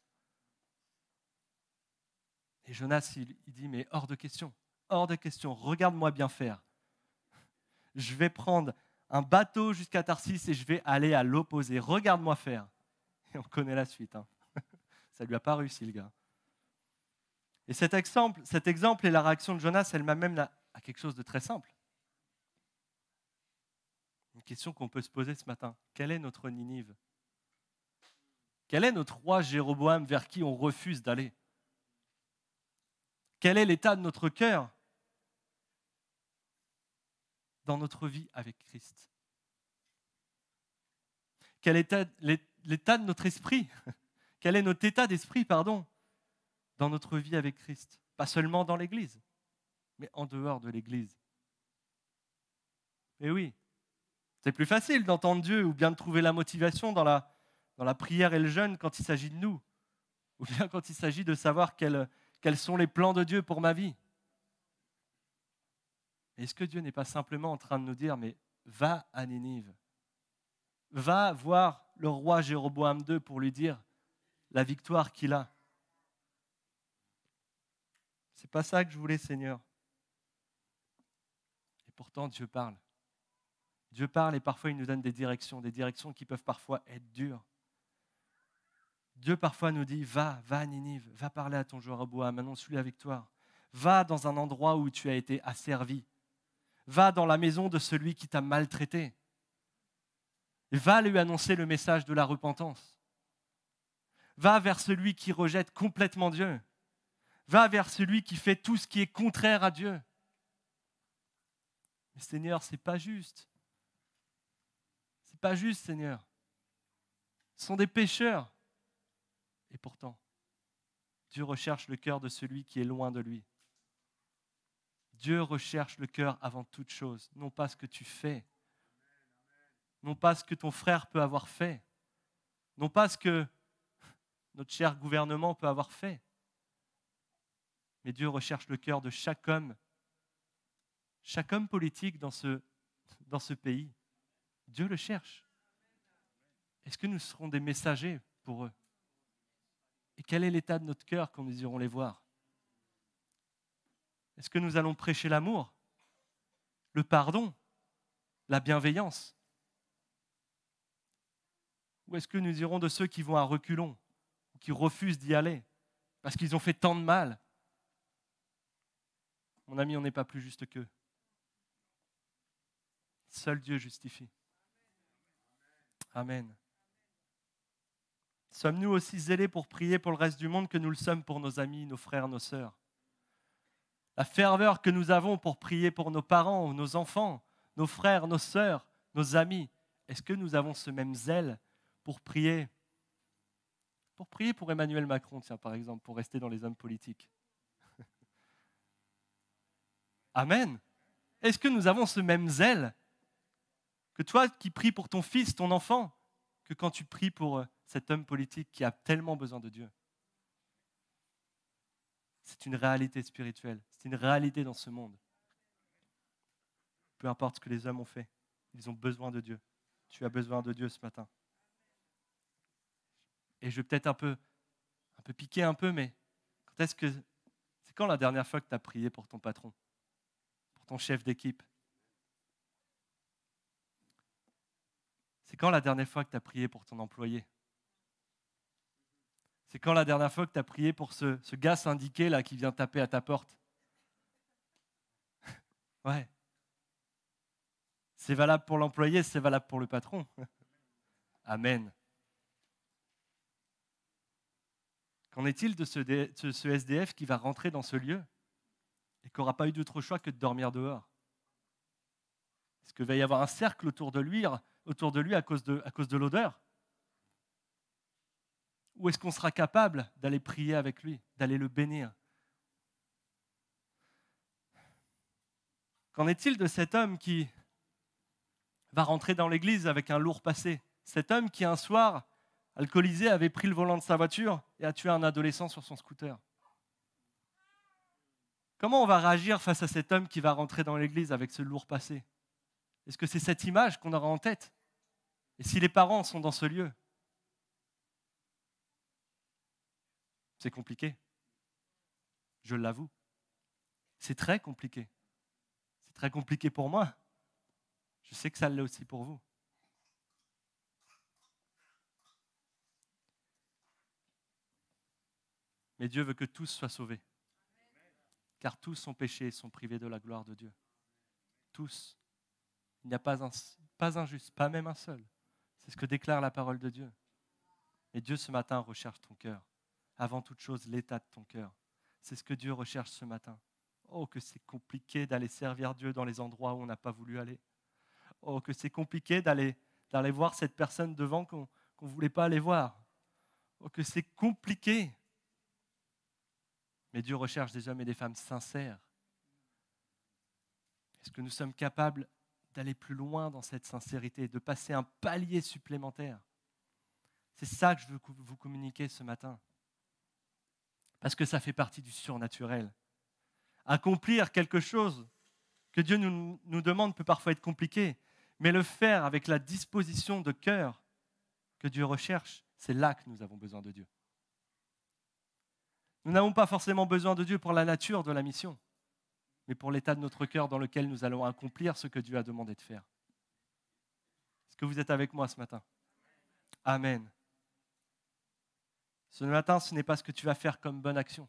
Et Jonas, il dit, mais hors de question, regarde-moi bien faire. Je vais prendre un bateau jusqu'à Tarsis et je vais aller à l'opposé. Regarde-moi faire. Et on connaît la suite. Hein. Ça ne lui a pas réussi, le gars. Et cet exemple et la réaction de Jonas, elle m'amène à quelque chose de très simple. Une question qu'on peut se poser ce matin. Quel est notre Ninive? Quel est notre roi Jéroboam vers qui on refuse d'aller? Quel est l'état de notre cœur dans notre vie avec Christ? Quel est l'état de notre esprit? Quel est notre état d'esprit, dans notre vie avec Christ? Pas seulement dans l'Église, mais en dehors de l'Église. Et oui, c'est plus facile d'entendre Dieu ou bien de trouver la motivation dans la prière et le jeûne quand il s'agit de nous, ou bien quand il s'agit de savoir quels sont les plans de Dieu pour ma vie. Est-ce que Dieu n'est pas simplement en train de nous dire, mais va à Ninive, va voir le roi Jéroboam II pour lui dire la victoire qu'il a. C'est pas ça que je voulais, Seigneur. Et pourtant, Dieu parle. Dieu parle et parfois il nous donne des directions qui peuvent parfois être dures. Dieu parfois nous dit, va à Ninive, va parler à ton Jéroboam, annonce-lui la victoire. Va dans un endroit où tu as été asservi. Va dans la maison de celui qui t'a maltraité. Va lui annoncer le message de la repentance. Va vers celui qui rejette complètement Dieu. Va vers celui qui fait tout ce qui est contraire à Dieu. Mais Seigneur, ce n'est pas juste. C'est pas juste, Seigneur. Ce sont des pécheurs. Et pourtant, Dieu recherche le cœur de celui qui est loin de lui. Dieu recherche le cœur avant toute chose, non pas ce que tu fais, non pas ce que ton frère peut avoir fait, non pas ce que notre cher gouvernement peut avoir fait, mais Dieu recherche le cœur de chaque homme politique dans ce pays. Dieu le cherche. Est-ce que nous serons des messagers pour eux? Et quel est l'état de notre cœur quand nous irons les voir? Est-ce que nous allons prêcher l'amour, le pardon, la bienveillance? Ou est-ce que nous irons de ceux qui vont à reculons, ou qui refusent d'y aller, parce qu'ils ont fait tant de mal? Mon ami, on n'est pas plus juste qu'eux. Seul Dieu justifie. Amen. Sommes-nous aussi zélés pour prier pour le reste du monde que nous le sommes pour nos amis, nos frères, nos sœurs? La ferveur que nous avons pour prier pour nos parents, nos enfants, nos frères, nos sœurs, nos amis, est-ce que nous avons ce même zèle pour prier pour Emmanuel Macron, tiens, par exemple, pour rester dans les hommes politiques? Amen. Est-ce que nous avons ce même zèle que toi qui pries pour ton fils, ton enfant, que quand tu pries pour cet homme politique qui a tellement besoin de Dieu? C'est une réalité spirituelle, c'est une réalité dans ce monde. Peu importe ce que les hommes ont fait, ils ont besoin de Dieu. Tu as besoin de Dieu ce matin. Et je vais peut-être un peu piquer un peu, mais c'est quand la dernière fois que tu as prié pour ton patron, pour ton chef d'équipe? C'est quand la dernière fois que tu as prié pour ton employé? C'est quand la dernière fois que tu as prié pour ce gars syndiqué là qui vient taper à ta porte? Ouais. C'est valable pour l'employé, c'est valable pour le patron. Amen. Qu'en est-il de ce SDF qui va rentrer dans ce lieu et qui n'aura pas eu d'autre choix que de dormir dehors? Est-ce qu'il va y avoir un cercle autour de lui à cause de l'odeur? Ou est-ce qu'on sera capable d'aller prier avec lui, d'aller le bénir? Qu'en est-il de cet homme qui va rentrer dans l'église avec un lourd passé? Cet homme qui un soir, alcoolisé, avait pris le volant de sa voiture et a tué un adolescent sur son scooter. Comment on va réagir face à cet homme qui va rentrer dans l'église avec ce lourd passé? Est-ce que c'est cette image qu'on aura en tête? Et si les parents sont dans ce lieu? C'est compliqué. Je l'avoue. C'est très compliqué. C'est très compliqué pour moi. Je sais que ça l'est aussi pour vous. Mais Dieu veut que tous soient sauvés. Car tous sont péchés et sont privés de la gloire de Dieu. Tous. Il n'y a pas un juste, pas même un seul. C'est ce que déclare la parole de Dieu. Et Dieu ce matin recherche ton cœur. Avant toute chose, l'état de ton cœur. C'est ce que Dieu recherche ce matin. Oh, que c'est compliqué d'aller servir Dieu dans les endroits où on n'a pas voulu aller. Oh, que c'est compliqué d'aller voir cette personne devant qu'on ne voulait pas aller voir. Oh, que c'est compliqué. Mais Dieu recherche des hommes et des femmes sincères. Est-ce que nous sommes capables d'aller plus loin dans cette sincérité, de passer un palier supplémentaire? C'est ça que je veux vous communiquer ce matin. Parce que ça fait partie du surnaturel. Accomplir quelque chose que Dieu nous demande peut parfois être compliqué, mais le faire avec la disposition de cœur que Dieu recherche, c'est là que nous avons besoin de Dieu. Nous n'avons pas forcément besoin de Dieu pour la nature de la mission, mais pour l'état de notre cœur dans lequel nous allons accomplir ce que Dieu a demandé de faire. Est-ce que vous êtes avec moi ce matin? Amen. Ce matin, ce n'est pas ce que tu vas faire comme bonne action,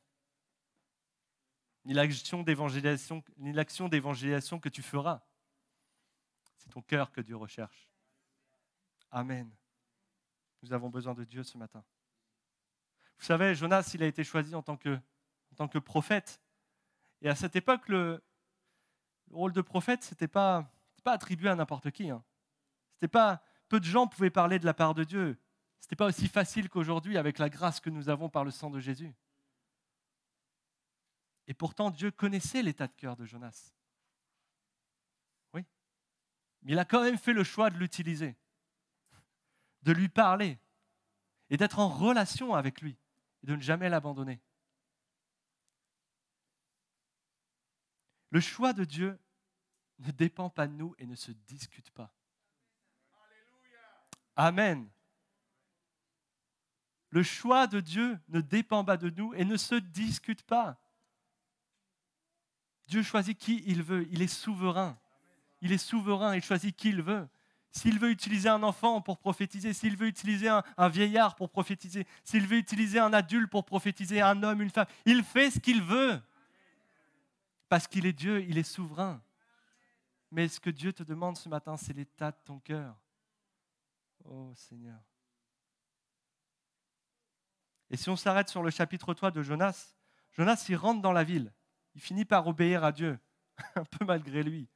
ni l'action d'évangélisation que tu feras. C'est ton cœur que Dieu recherche. Amen. Nous avons besoin de Dieu ce matin. Vous savez, Jonas, il a été choisi en tant que prophète. Et à cette époque, le rôle de prophète, ce n'était pas attribué à n'importe qui. Peu de gens pouvaient parler de la part de Dieu. Ce n'était pas aussi facile qu'aujourd'hui avec la grâce que nous avons par le sang de Jésus. Et pourtant, Dieu connaissait l'état de cœur de Jonas. Oui. Mais il a quand même fait le choix de l'utiliser, de lui parler et d'être en relation avec lui et de ne jamais l'abandonner. Le choix de Dieu ne dépend pas de nous et ne se discute pas. Amen. Le choix de Dieu ne dépend pas de nous et ne se discute pas. Dieu choisit qui il veut. Il est souverain. Il est souverain. Il choisit qui il veut. S'il veut utiliser un enfant pour prophétiser, s'il veut utiliser un vieillard pour prophétiser, s'il veut utiliser un adulte pour prophétiser, un homme, une femme, il fait ce qu'il veut. Parce qu'il est Dieu, il est souverain. Mais ce que Dieu te demande ce matin, c'est l'état de ton cœur. Oh Seigneur. Et si on s'arrête sur le chapitre 3 de Jonas, Jonas, il rentre dans la ville. Il finit par obéir à Dieu, un peu malgré lui.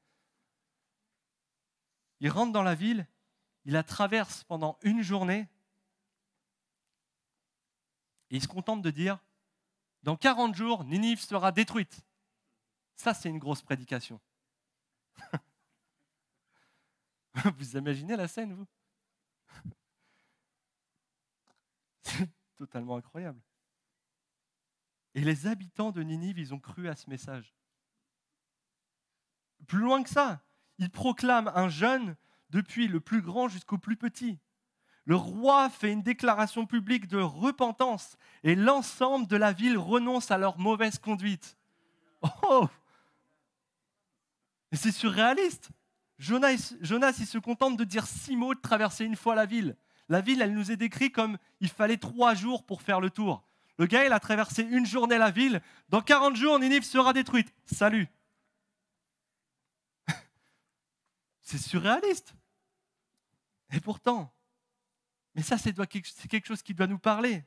Il rentre dans la ville, il la traverse pendant une journée et il se contente de dire « Dans 40 jours, Ninive sera détruite ». Ça, c'est une grosse prédication. Vous imaginez la scène, vous? C'est totalement incroyable. Et les habitants de Ninive, ils ont cru à ce message. Plus loin que ça, ils proclament un jeûne depuis le plus grand jusqu'au plus petit. Le roi fait une déclaration publique de repentance et l'ensemble de la ville renonce à leur mauvaise conduite. Oh! Et c'est surréaliste. Jonas, il se contente de dire 6 mots, de traverser une fois la ville. La ville, elle nous est décrite comme il fallait 3 jours pour faire le tour. Le gars, il a traversé une journée la ville. Dans 40 jours, Ninive sera détruite. Salut. C'est surréaliste. Et pourtant, mais ça, c'est quelque chose qui doit nous parler.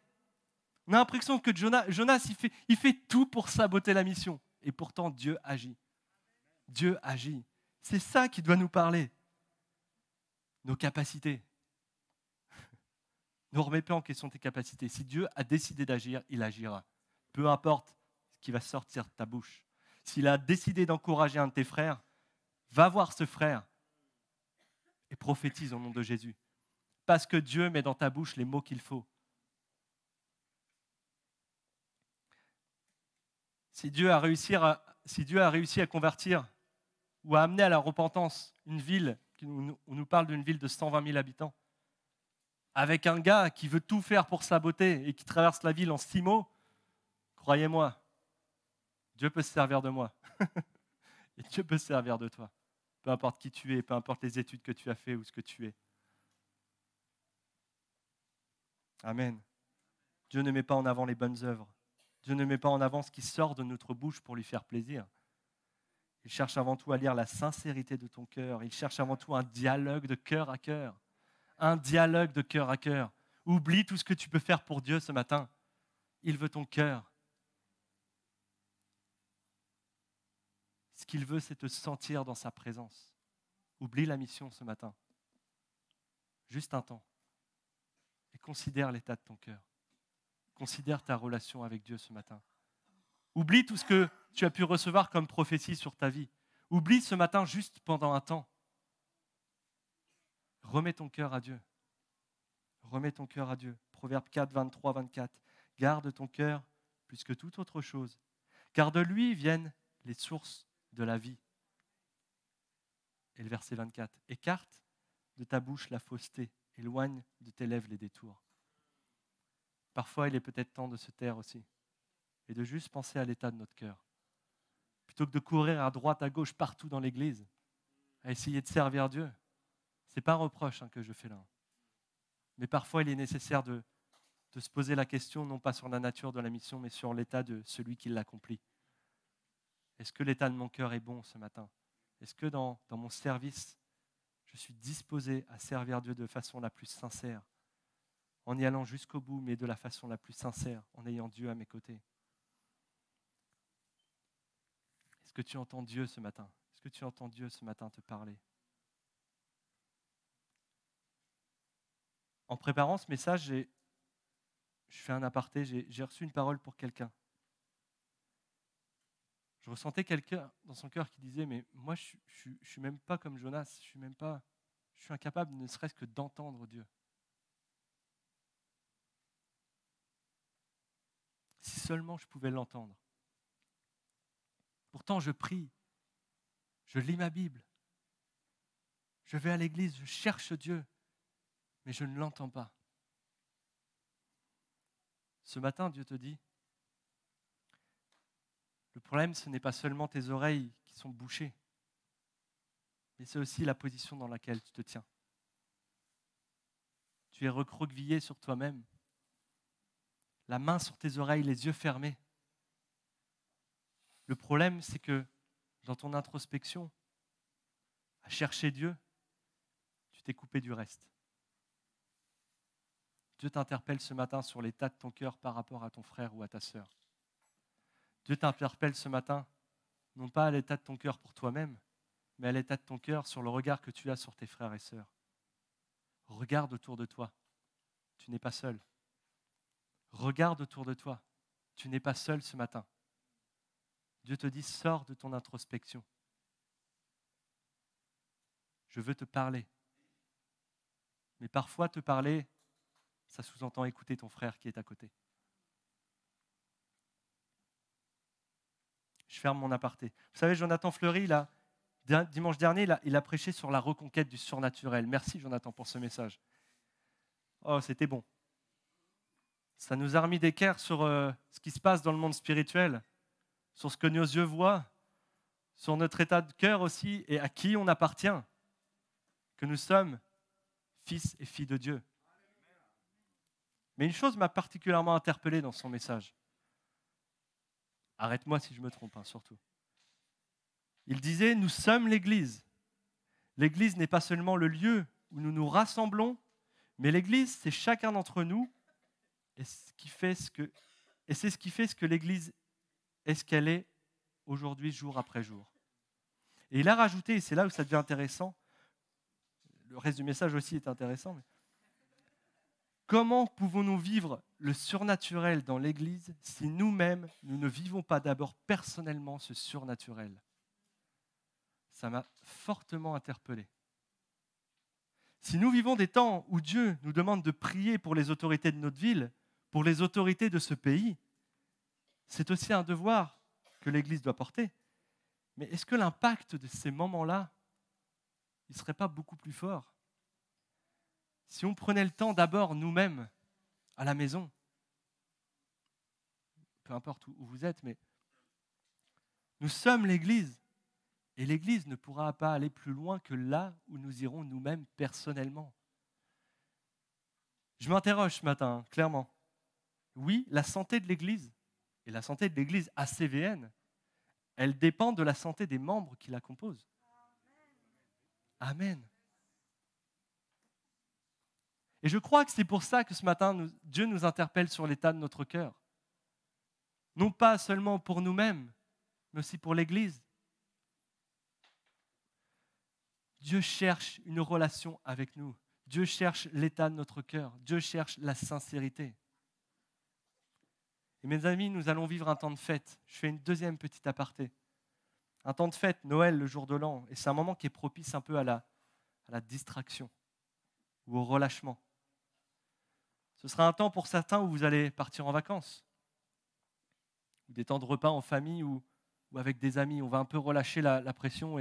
On a l'impression que Jonas, il fait tout pour saboter la mission. Et pourtant, Dieu agit. Dieu agit. C'est ça qui doit nous parler. Nos capacités. Ne remets pas en question tes capacités. Si Dieu a décidé d'agir, il agira. Peu importe ce qui va sortir de ta bouche. S'il a décidé d'encourager un de tes frères, va voir ce frère et prophétise au nom de Jésus. Parce que Dieu met dans ta bouche les mots qu'il faut. Si Dieu a réussi à convertir ou à amener à la repentance une ville on nous parle d'une ville de 120 000 habitants, avec un gars qui veut tout faire pour saboter et qui traverse la ville en 6 mots, croyez-moi, Dieu peut se servir de moi. Et Dieu peut se servir de toi. Peu importe qui tu es, peu importe les études que tu as faites ou ce que tu es. Amen. Dieu ne met pas en avant les bonnes œuvres. Dieu ne met pas en avant ce qui sort de notre bouche pour lui faire plaisir. Il cherche avant tout à lire la sincérité de ton cœur. Il cherche avant tout un dialogue de cœur à cœur. Un dialogue de cœur à cœur. Oublie tout ce que tu peux faire pour Dieu ce matin. Il veut ton cœur. Ce qu'il veut, c'est te sentir dans sa présence. Oublie la mission ce matin. Juste un temps. Et considère l'état de ton cœur. Considère ta relation avec Dieu ce matin. Oublie tout ce que tu as pu recevoir comme prophétie sur ta vie. Oublie ce matin juste pendant un temps. Remets ton cœur à Dieu. Remets ton cœur à Dieu. Proverbe 4, 23, 24. Garde ton cœur plus que toute autre chose, car de lui viennent les sources de la vie. Et le verset 24. Écarte de ta bouche la fausseté, éloigne de tes lèvres les détours. Parfois, il est peut-être temps de se taire aussi et de juste penser à l'état de notre cœur. Plutôt que de courir à droite, à gauche, partout dans l'église, à essayer de servir Dieu. Ce n'est pas un reproche que je fais là. Mais parfois, il est nécessaire de se poser la question, non pas sur la nature de la mission, mais sur l'état de celui qui l'accomplit. Est-ce que l'état de mon cœur est bon ce matin? Est-ce que dans mon service, je suis disposé à servir Dieu de façon la plus sincère, en y allant jusqu'au bout, mais de la façon la plus sincère, en ayant Dieu à mes côtés? Est-ce que tu entends Dieu ce matin? Est-ce que tu entends Dieu ce matin te parler? En préparant ce message, je fais un aparté, j'ai reçu une parole pour quelqu'un. Je ressentais quelqu'un dans son cœur qui disait, mais moi je suis même pas comme Jonas, je suis incapable ne serait-ce que d'entendre Dieu. Si seulement je pouvais l'entendre. Pourtant je prie, je lis ma Bible, je vais à l'église, je cherche Dieu, mais je ne l'entends pas. Ce matin, Dieu te dit, le problème, ce n'est pas seulement tes oreilles qui sont bouchées, mais c'est aussi la position dans laquelle tu te tiens. Tu es recroquevillé sur toi-même, la main sur tes oreilles, les yeux fermés. Le problème, c'est que dans ton introspection, à chercher Dieu, tu t'es coupé du reste. Dieu t'interpelle ce matin sur l'état de ton cœur par rapport à ton frère ou à ta sœur. Dieu t'interpelle ce matin, non pas à l'état de ton cœur pour toi-même, mais à l'état de ton cœur sur le regard que tu as sur tes frères et sœurs. Regarde autour de toi, tu n'es pas seul. Regarde autour de toi, tu n'es pas seul ce matin. Dieu te dit, sors de ton introspection. Je veux te parler. Mais parfois, te parler, ça sous-entend écouter ton frère qui est à côté. Je ferme mon aparté. Vous savez, Jonathan Fleury, dimanche dernier, il a prêché sur la reconquête du surnaturel. Merci, Jonathan, pour ce message. Oh, c'était bon. Ça nous a remis d'équerre sur ce qui se passe dans le monde spirituel, sur ce que nos yeux voient, sur notre état de cœur aussi, et à qui on appartient, que nous sommes fils et filles de Dieu. Mais une chose m'a particulièrement interpellé dans son message. Arrête-moi si je me trompe, surtout. Il disait, nous sommes l'Église. L'Église n'est pas seulement le lieu où nous nous rassemblons, mais l'Église, c'est chacun d'entre nous, et c'est ce qui fait ce que l'Église est ce qu'elle est aujourd'hui, jour après jour. Et il a rajouté, et c'est là où ça devient intéressant, le reste du message aussi est intéressant, mais comment pouvons-nous vivre le surnaturel dans l'Église si nous-mêmes, nous ne vivons pas d'abord personnellement ce surnaturel? Ça m'a fortement interpellé. Si nous vivons des temps où Dieu nous demande de prier pour les autorités de notre ville, pour les autorités de ce pays, c'est aussi un devoir que l'Église doit porter. Mais est-ce que l'impact de ces moments-là, il ne serait pas beaucoup plus fort si on prenait le temps d'abord nous-mêmes, à la maison, peu importe où vous êtes, mais nous sommes l'Église. Et l'Église ne pourra pas aller plus loin que là où nous irons nous-mêmes personnellement. Je m'interroge ce matin, clairement. Oui, la santé de l'Église, et la santé de l'Église ACVN, elle dépend de la santé des membres qui la composent. Amen. Et je crois que c'est pour ça que ce matin, Dieu nous interpelle sur l'état de notre cœur. Non pas seulement pour nous-mêmes, mais aussi pour l'Église. Dieu cherche une relation avec nous. Dieu cherche l'état de notre cœur. Dieu cherche la sincérité. Et mes amis, nous allons vivre un temps de fête. Je fais une deuxième petite aparté. Un temps de fête, Noël, le jour de l'an. Et c'est un moment qui est propice un peu à la distraction ou au relâchement. Ce sera un temps pour certains où vous allez partir en vacances. Ou des temps de repas en famille ou avec des amis. On va un peu relâcher la pression.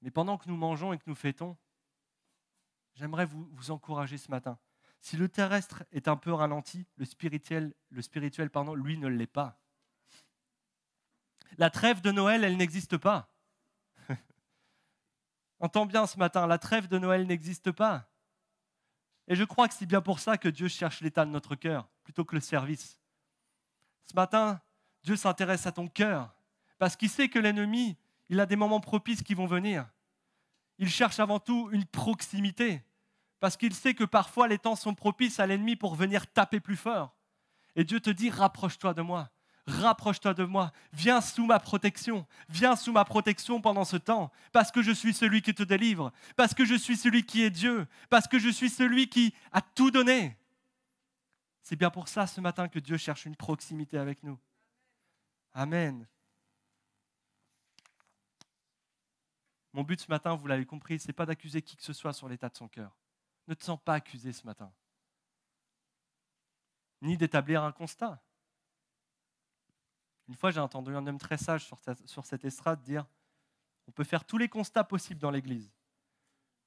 Mais pendant que nous mangeons et que nous fêtons, j'aimerais vous encourager ce matin. Si le terrestre est un peu ralenti, le spirituel, lui, ne l'est pas. La trêve de Noël, elle n'existe pas. Entends bien ce matin, la trêve de Noël n'existe pas. Et je crois que c'est bien pour ça que Dieu cherche l'état de notre cœur, plutôt que le service. Ce matin, Dieu s'intéresse à ton cœur, parce qu'il sait que l'ennemi, il a des moments propices qui vont venir. Il cherche avant tout une proximité, parce qu'il sait que parfois les temps sont propices à l'ennemi pour venir taper plus fort. Et Dieu te dit, rapproche-toi de moi. Rapproche-toi de moi, viens sous ma protection pendant ce temps, parce que je suis celui qui te délivre, parce que je suis celui qui est Dieu, parce que je suis celui qui a tout donné. C'est bien pour ça ce matin que Dieu cherche une proximité avec nous. Amen. Mon but ce matin, vous l'avez compris, ce n'est pas d'accuser qui que ce soit sur l'état de son cœur. Ne te sens pas accusé ce matin, ni d'établir un constat. Une fois, j'ai entendu un homme très sage sur cette estrade dire « On peut faire tous les constats possibles dans l'Église.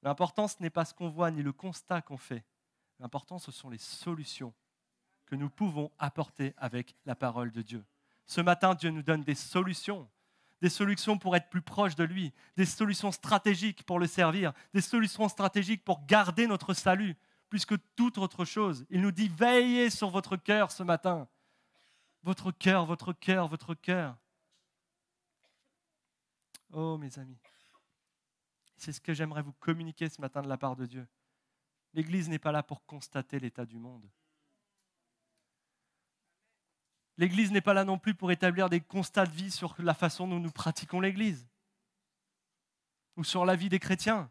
L'important, ce n'est pas ce qu'on voit ni le constat qu'on fait. L'important, ce sont les solutions que nous pouvons apporter avec la parole de Dieu. » Ce matin, Dieu nous donne des solutions pour être plus proche de lui, des solutions stratégiques pour le servir, des solutions stratégiques pour garder notre salut, plus que toute autre chose. Il nous dit « Veillez sur votre cœur ce matin. » Votre cœur, votre cœur, votre cœur. Oh mes amis, c'est ce que j'aimerais vous communiquer ce matin de la part de Dieu. L'Église n'est pas là pour constater l'état du monde. L'Église n'est pas là non plus pour établir des constats de vie sur la façon dont nous pratiquons l'Église ou sur la vie des chrétiens.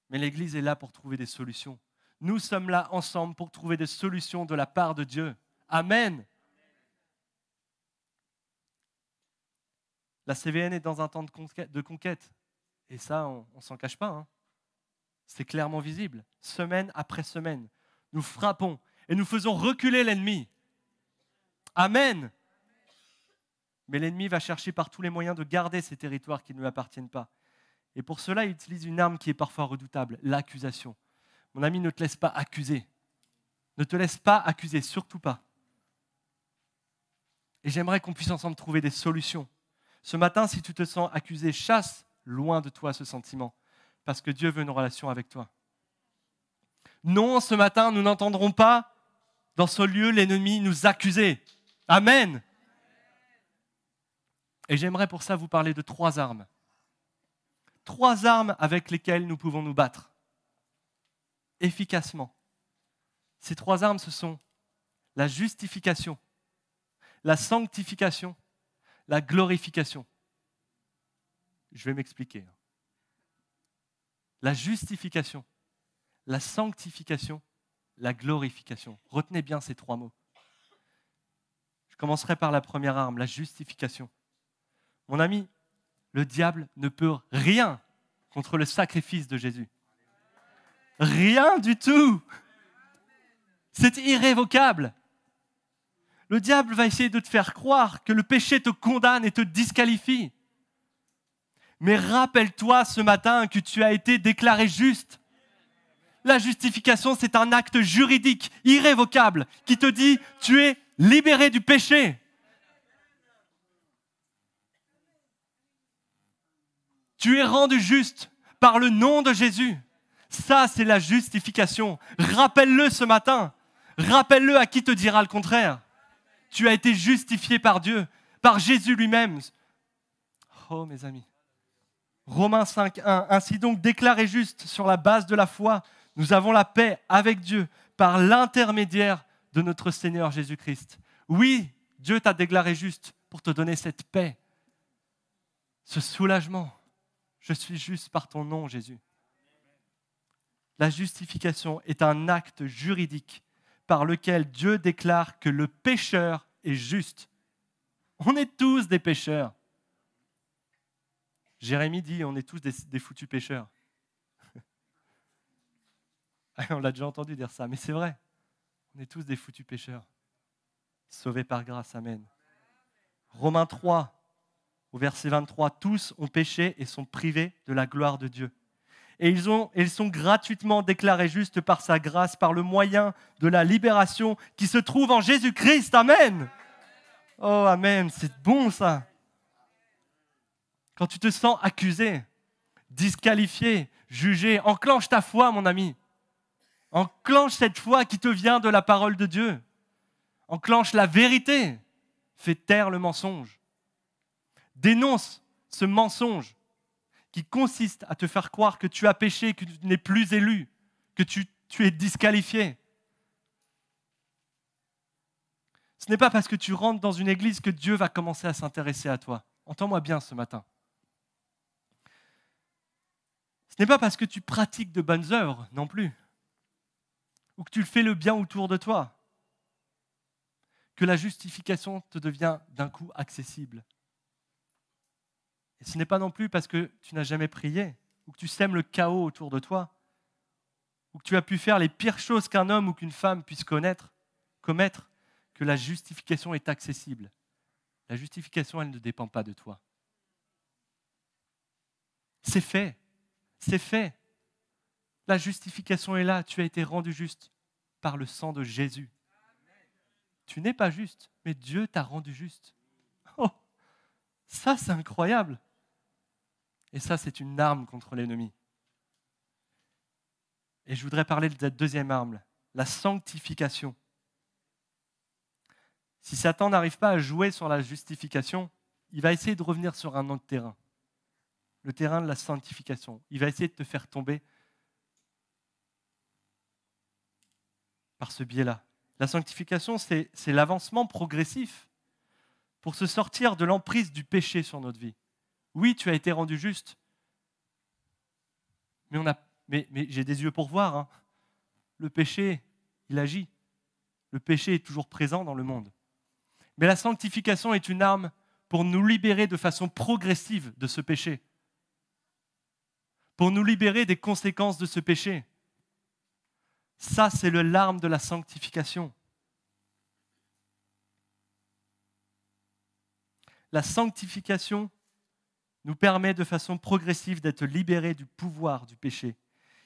Mais l'Église est là pour trouver des solutions. Nous sommes là ensemble pour trouver des solutions de la part de Dieu. Amen. La CVN est dans un temps de conquête. Et ça, on ne s'en cache pas. Hein. C'est clairement visible. Semaine après semaine, nous frappons et nous faisons reculer l'ennemi. Amen. Mais l'ennemi va chercher par tous les moyens de garder ces territoires qui ne lui appartiennent pas. Et pour cela, il utilise une arme qui est parfois redoutable, l'accusation. Mon ami, ne te laisse pas accuser. Ne te laisse pas accuser, surtout pas. Et j'aimerais qu'on puisse ensemble trouver des solutions. Ce matin, si tu te sens accusé, chasse loin de toi ce sentiment, parce que Dieu veut une relation avec toi. Non, ce matin, nous n'entendrons pas dans ce lieu l'ennemi nous accuser. Amen. Et j'aimerais pour ça vous parler de 3 armes. 3 armes avec lesquelles nous pouvons nous battre efficacement. Ces 3 armes, ce sont la justification, la sanctification, la glorification. Je vais m'expliquer. La justification, la sanctification, la glorification. Retenez bien ces 3 mots. Je commencerai par la première arme, la justification. Mon ami, le diable ne peut rien contre le sacrifice de Jésus. Rien du tout. C'est irrévocable. Le diable va essayer de te faire croire que le péché te condamne et te disqualifie. Mais rappelle-toi ce matin que tu as été déclaré juste. La justification, c'est un acte juridique, irrévocable, qui te dit tu es libéré du péché. Tu es rendu juste par le nom de Jésus. Ça, c'est la justification. Rappelle-le ce matin. Rappelle-le à qui te dira le contraire. Tu as été justifié par Dieu, par Jésus lui-même. Oh, mes amis. Romains 5:1. Ainsi donc, déclaré juste sur la base de la foi, nous avons la paix avec Dieu par l'intermédiaire de notre Seigneur Jésus-Christ. Oui, Dieu t'a déclaré juste pour te donner cette paix, ce soulagement. Je suis juste par ton nom, Jésus. La justification est un acte juridique par lequel Dieu déclare que le pécheur est juste. On est tous des pécheurs. Jérémie dit, on est tous des foutus pécheurs. On l'a déjà entendu dire ça, mais c'est vrai. On est tous des foutus pécheurs. Sauvés par grâce, amen. Romains 3, au verset 23, tous ont péché et sont privés de la gloire de Dieu. Et ils sont gratuitement déclarés justes par sa grâce, par le moyen de la libération qui se trouve en Jésus-Christ. Amen. Oh, amen, c'est bon ça. Quand tu te sens accusé, disqualifié, jugé, enclenche ta foi, mon ami. Enclenche cette foi qui te vient de la parole de Dieu. Enclenche la vérité. Fais taire le mensonge. Dénonce ce mensonge qui consiste à te faire croire que tu as péché, que tu n'es plus élu, que tu es disqualifié. Ce n'est pas parce que tu rentres dans une église que Dieu va commencer à s'intéresser à toi. Entends-moi bien ce matin. Ce n'est pas parce que tu pratiques de bonnes œuvres non plus, ou que tu fais le bien autour de toi, que la justification te devient d'un coup accessible. Et ce n'est pas non plus parce que tu n'as jamais prié, ou que tu sèmes le chaos autour de toi, ou que tu as pu faire les pires choses qu'un homme ou qu'une femme puisse commettre, que la justification est accessible. La justification, elle ne dépend pas de toi. C'est fait. C'est fait. La justification est là. Tu as été rendu juste par le sang de Jésus. Tu n'es pas juste, mais Dieu t'a rendu juste. Oh, ça, c'est incroyable. Et ça, c'est une arme contre l'ennemi. Et je voudrais parler de cette deuxième arme, la sanctification. Si Satan n'arrive pas à jouer sur la justification, il va essayer de revenir sur un autre terrain, le terrain de la sanctification. Il va essayer de te faire tomber par ce biais-là. La sanctification, c'est l'avancement progressif pour se sortir de l'emprise du péché sur notre vie. Oui, tu as été rendu juste, mais j'ai des yeux pour voir. Hein. Le péché, il agit. Le péché est toujours présent dans le monde. Mais la sanctification est une arme pour nous libérer de façon progressive de ce péché, pour nous libérer des conséquences de ce péché. Ça, c'est l'arme de la sanctification. La sanctification nous permet de façon progressive d'être libérés du pouvoir du péché.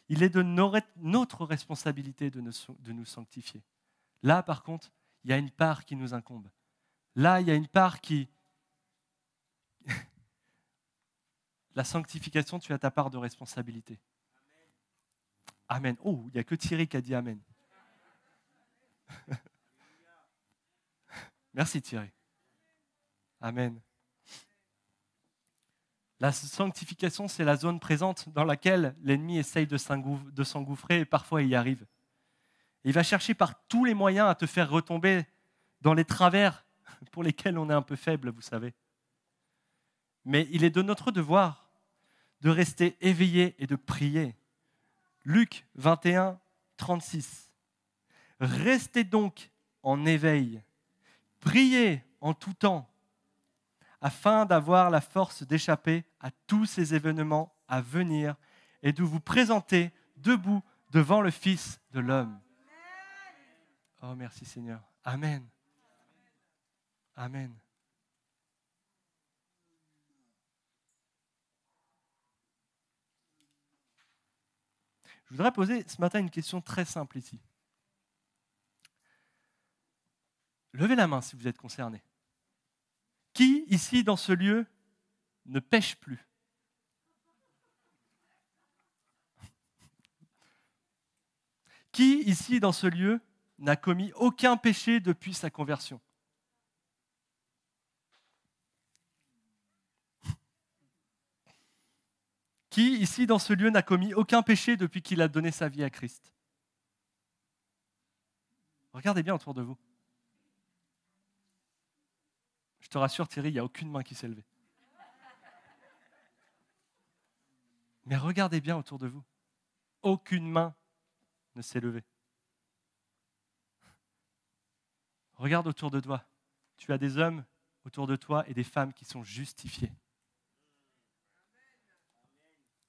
Il est de notre responsabilité de nous sanctifier. Là, par contre, il y a une part qui nous incombe. Là, il y a une part qui... La sanctification, tu as ta part de responsabilité. Amen. Oh, il n'y a que Thierry qui a dit Amen. Merci Thierry. Amen. La sanctification, c'est la zone présente dans laquelle l'ennemi essaye de s'engouffrer et parfois il y arrive. Il va chercher par tous les moyens à te faire retomber dans les travers pour lesquels on est un peu faible, vous savez. Mais il est de notre devoir de rester éveillé et de prier. Luc 21, 36. Restez donc en éveil, priez en tout temps, afin d'avoir la force d'échapper à tous ces événements à venir et de vous présenter debout devant le Fils de l'homme. Oh, merci Seigneur. Amen. Amen. Je voudrais poser ce matin une question très simple ici. Levez la main si vous êtes concerné. Qui, ici, dans ce lieu, ne pêche plus? Qui, ici, dans ce lieu, n'a commis aucun péché depuis sa conversion? Qui, ici, dans ce lieu, n'a commis aucun péché depuis qu'il a donné sa vie à Christ? Regardez bien autour de vous. Je te rassure, Thierry, il n'y a aucune main qui s'est levée. Mais regardez bien autour de vous. Aucune main ne s'est levée. Regarde autour de toi. Tu as des hommes autour de toi et des femmes qui sont justifiés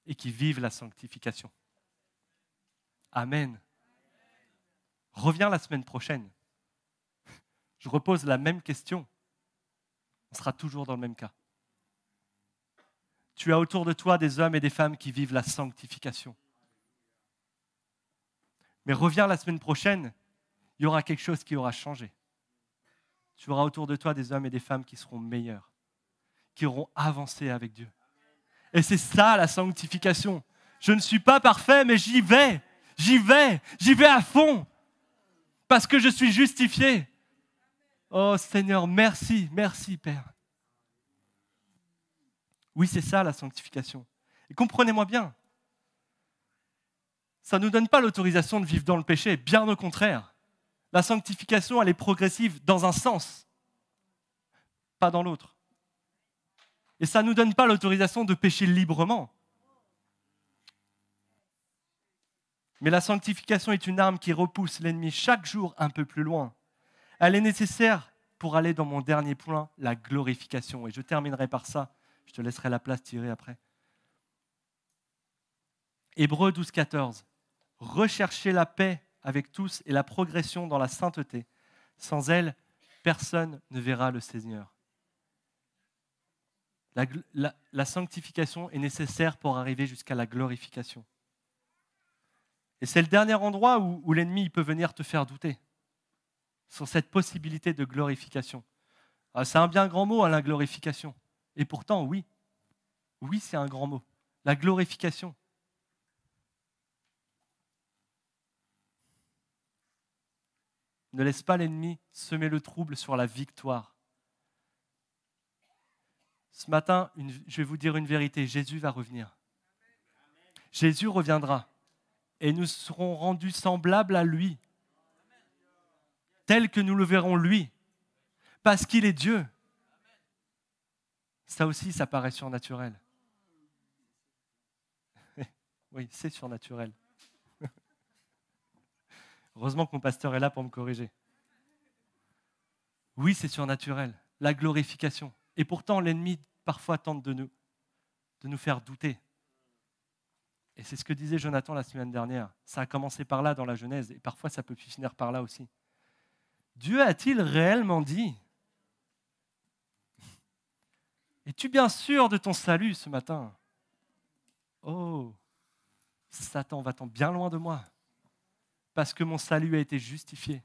et qui vivent la sanctification. Amen. Reviens la semaine prochaine. Je repose la même question. On sera toujours dans le même cas. Tu as autour de toi des hommes et des femmes qui vivent la sanctification. Mais reviens la semaine prochaine, il y aura quelque chose qui aura changé. Tu auras autour de toi des hommes et des femmes qui seront meilleurs, qui auront avancé avec Dieu. Et c'est ça la sanctification. Je ne suis pas parfait, mais j'y vais à fond, parce que je suis justifié. Oh Seigneur, merci, merci Père. Oui, c'est ça la sanctification. Et comprenez-moi bien, ça ne nous donne pas l'autorisation de vivre dans le péché, bien au contraire. La sanctification, elle est progressive dans un sens, pas dans l'autre. Et ça ne nous donne pas l'autorisation de pécher librement. Mais la sanctification est une arme qui repousse l'ennemi chaque jour un peu plus loin. Elle est nécessaire pour aller dans mon dernier point, la glorification. Et je terminerai par ça. Je te laisserai la place tirer après. Hébreux 12, 14. Recherchez la paix avec tous et la progression dans la sainteté. Sans elle, personne ne verra le Seigneur. La sanctification est nécessaire pour arriver jusqu'à la glorification. Et c'est le dernier endroit où l'ennemi peut venir te faire douter sur cette possibilité de glorification. Alors, c'est un bien grand mot, la glorification. Et pourtant, oui. Oui, c'est un grand mot. La glorification. Ne laisse pas l'ennemi semer le trouble sur la victoire. Ce matin, je vais vous dire une vérité. Jésus va revenir. Jésus reviendra. Et nous serons rendus semblables à lui. Tel que nous le verrons lui. Parce qu'il est Dieu. Ça aussi, ça paraît surnaturel. Oui, c'est surnaturel. Heureusement que mon pasteur est là pour me corriger. Oui, c'est surnaturel. La glorification. Et pourtant, l'ennemi parfois tente de nous faire douter. Et c'est ce que disait Jonathan la semaine dernière. Ça a commencé par là dans la Genèse et parfois ça peut finir par là aussi. Dieu a-t-il réellement dit? Es-tu bien sûr de ton salut ce matin? Oh, Satan, va-t'en bien loin de moi. Parce que mon salut a été justifié.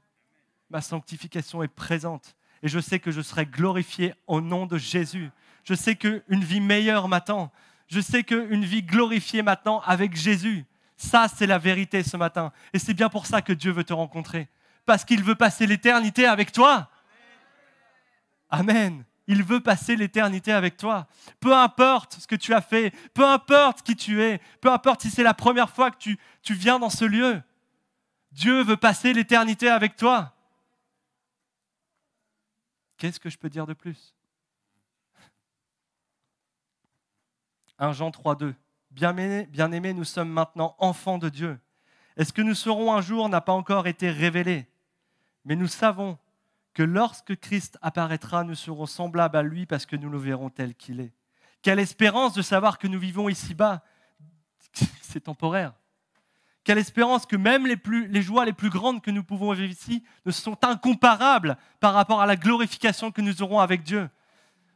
Ma sanctification est présente. Et je sais que je serai glorifié au nom de Jésus. Je sais qu'une vie meilleure m'attend. Je sais qu'une vie glorifiée maintenant avec Jésus. Ça, c'est la vérité ce matin. Et c'est bien pour ça que Dieu veut te rencontrer. Parce qu'il veut passer l'éternité avec toi. Amen. Il veut passer l'éternité avec toi. Peu importe ce que tu as fait, peu importe qui tu es, peu importe si c'est la première fois que tu viens dans ce lieu. Dieu veut passer l'éternité avec toi. Qu'est-ce que je peux dire de plus? 1 Jean 3,2. Bien-aimés, nous sommes maintenant enfants de Dieu. Et ce que nous serons un jour n'a pas encore été révélé. Mais nous savons que lorsque Christ apparaîtra, nous serons semblables à lui parce que nous le verrons tel qu'il est. Quelle espérance de savoir que nous vivons ici-bas. C'est temporaire. Quelle espérance que même les joies les plus grandes que nous pouvons vivre ici ne sont incomparables par rapport à la glorification que nous aurons avec Dieu.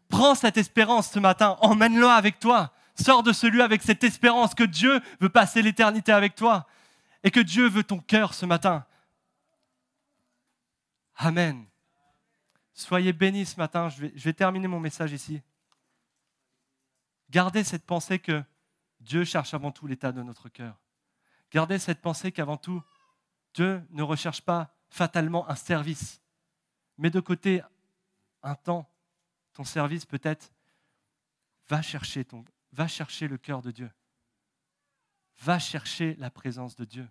Prends cette espérance ce matin, emmène-la avec toi. Sors de ce lieu avec cette espérance que Dieu veut passer l'éternité avec toi. et que Dieu veut ton cœur ce matin. Amen. Soyez bénis ce matin. Je vais terminer mon message ici. Gardez cette pensée que Dieu cherche avant tout l'état de notre cœur. Gardez cette pensée qu'avant tout, Dieu ne recherche pas fatalement un service. Mets de côté un temps, ton service peut-être. Va chercher le cœur de Dieu. Va chercher la présence de Dieu.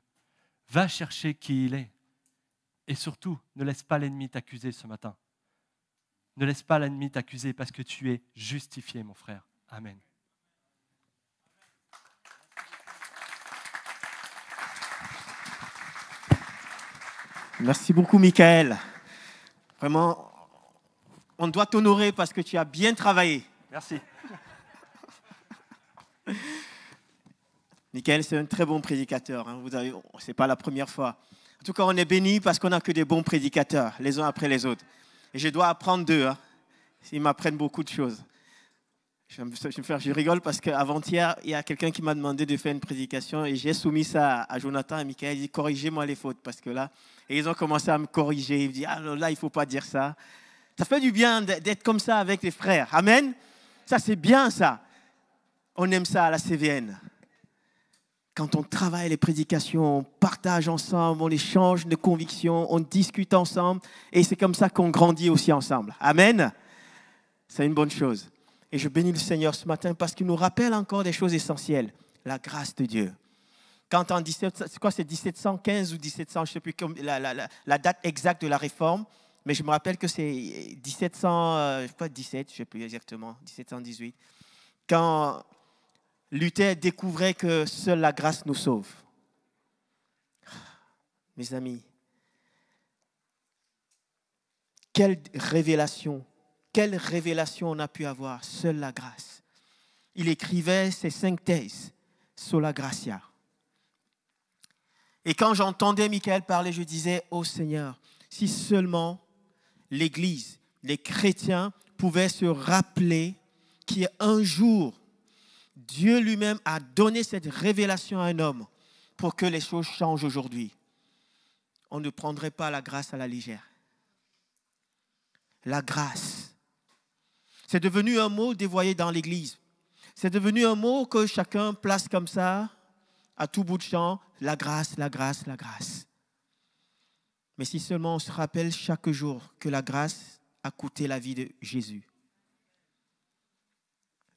Va chercher qui il est. Et surtout, ne laisse pas l'ennemi t'accuser ce matin. Ne laisse pas l'ennemi t'accuser parce que tu es justifié, mon frère. Amen. Merci beaucoup, Michael. Vraiment, on doit t'honorer parce que tu as bien travaillé. Merci. Michael, c'est un très bon prédicateur. Hein. Ce n'est pas la première fois. En tout cas, on est bénis parce qu'on n'a que des bons prédicateurs, les uns après les autres. Et je dois apprendre d'eux. Hein. Ils m'apprennent beaucoup de choses. Je rigole parce qu'avant-hier, il y a quelqu'un qui m'a demandé de faire une prédication et j'ai soumis ça à Jonathan et Michael. Il dit, corrigez-moi les fautes parce que là, et ils ont commencé à me corriger. Ils me disent, ah là, il ne faut pas dire ça. Ça fait du bien d'être comme ça avec les frères. Amen. Ça, c'est bien ça. On aime ça à la CVN. Quand on travaille les prédications, on partage ensemble, on échange nos convictions, on discute ensemble. Et c'est comme ça qu'on grandit aussi ensemble. Amen. C'est une bonne chose. Et je bénis le Seigneur ce matin parce qu'il nous rappelle encore des choses essentielles. La grâce de Dieu. Quand en 1715 ou 1700, je ne sais plus la date exacte de la réforme, mais je me rappelle que c'est 1717, je ne sais plus exactement, 1718, quand Luther découvrait que seule la grâce nous sauve. Mes amis, quelle révélation on a pu avoir, seule la grâce. Il écrivait ses 5 thèses, sola gratia. Et quand j'entendais Michael parler, je disais, oh Seigneur, si seulement l'Église, les chrétiens pouvaient se rappeler qu'un jour, Dieu lui-même a donné cette révélation à un homme pour que les choses changent aujourd'hui. On ne prendrait pas la grâce à la légère. La grâce. C'est devenu un mot dévoyé dans l'Église. C'est devenu un mot que chacun place comme ça, à tout bout de champ. La grâce, la grâce, la grâce. Mais si seulement on se rappelle chaque jour que la grâce a coûté la vie de Jésus.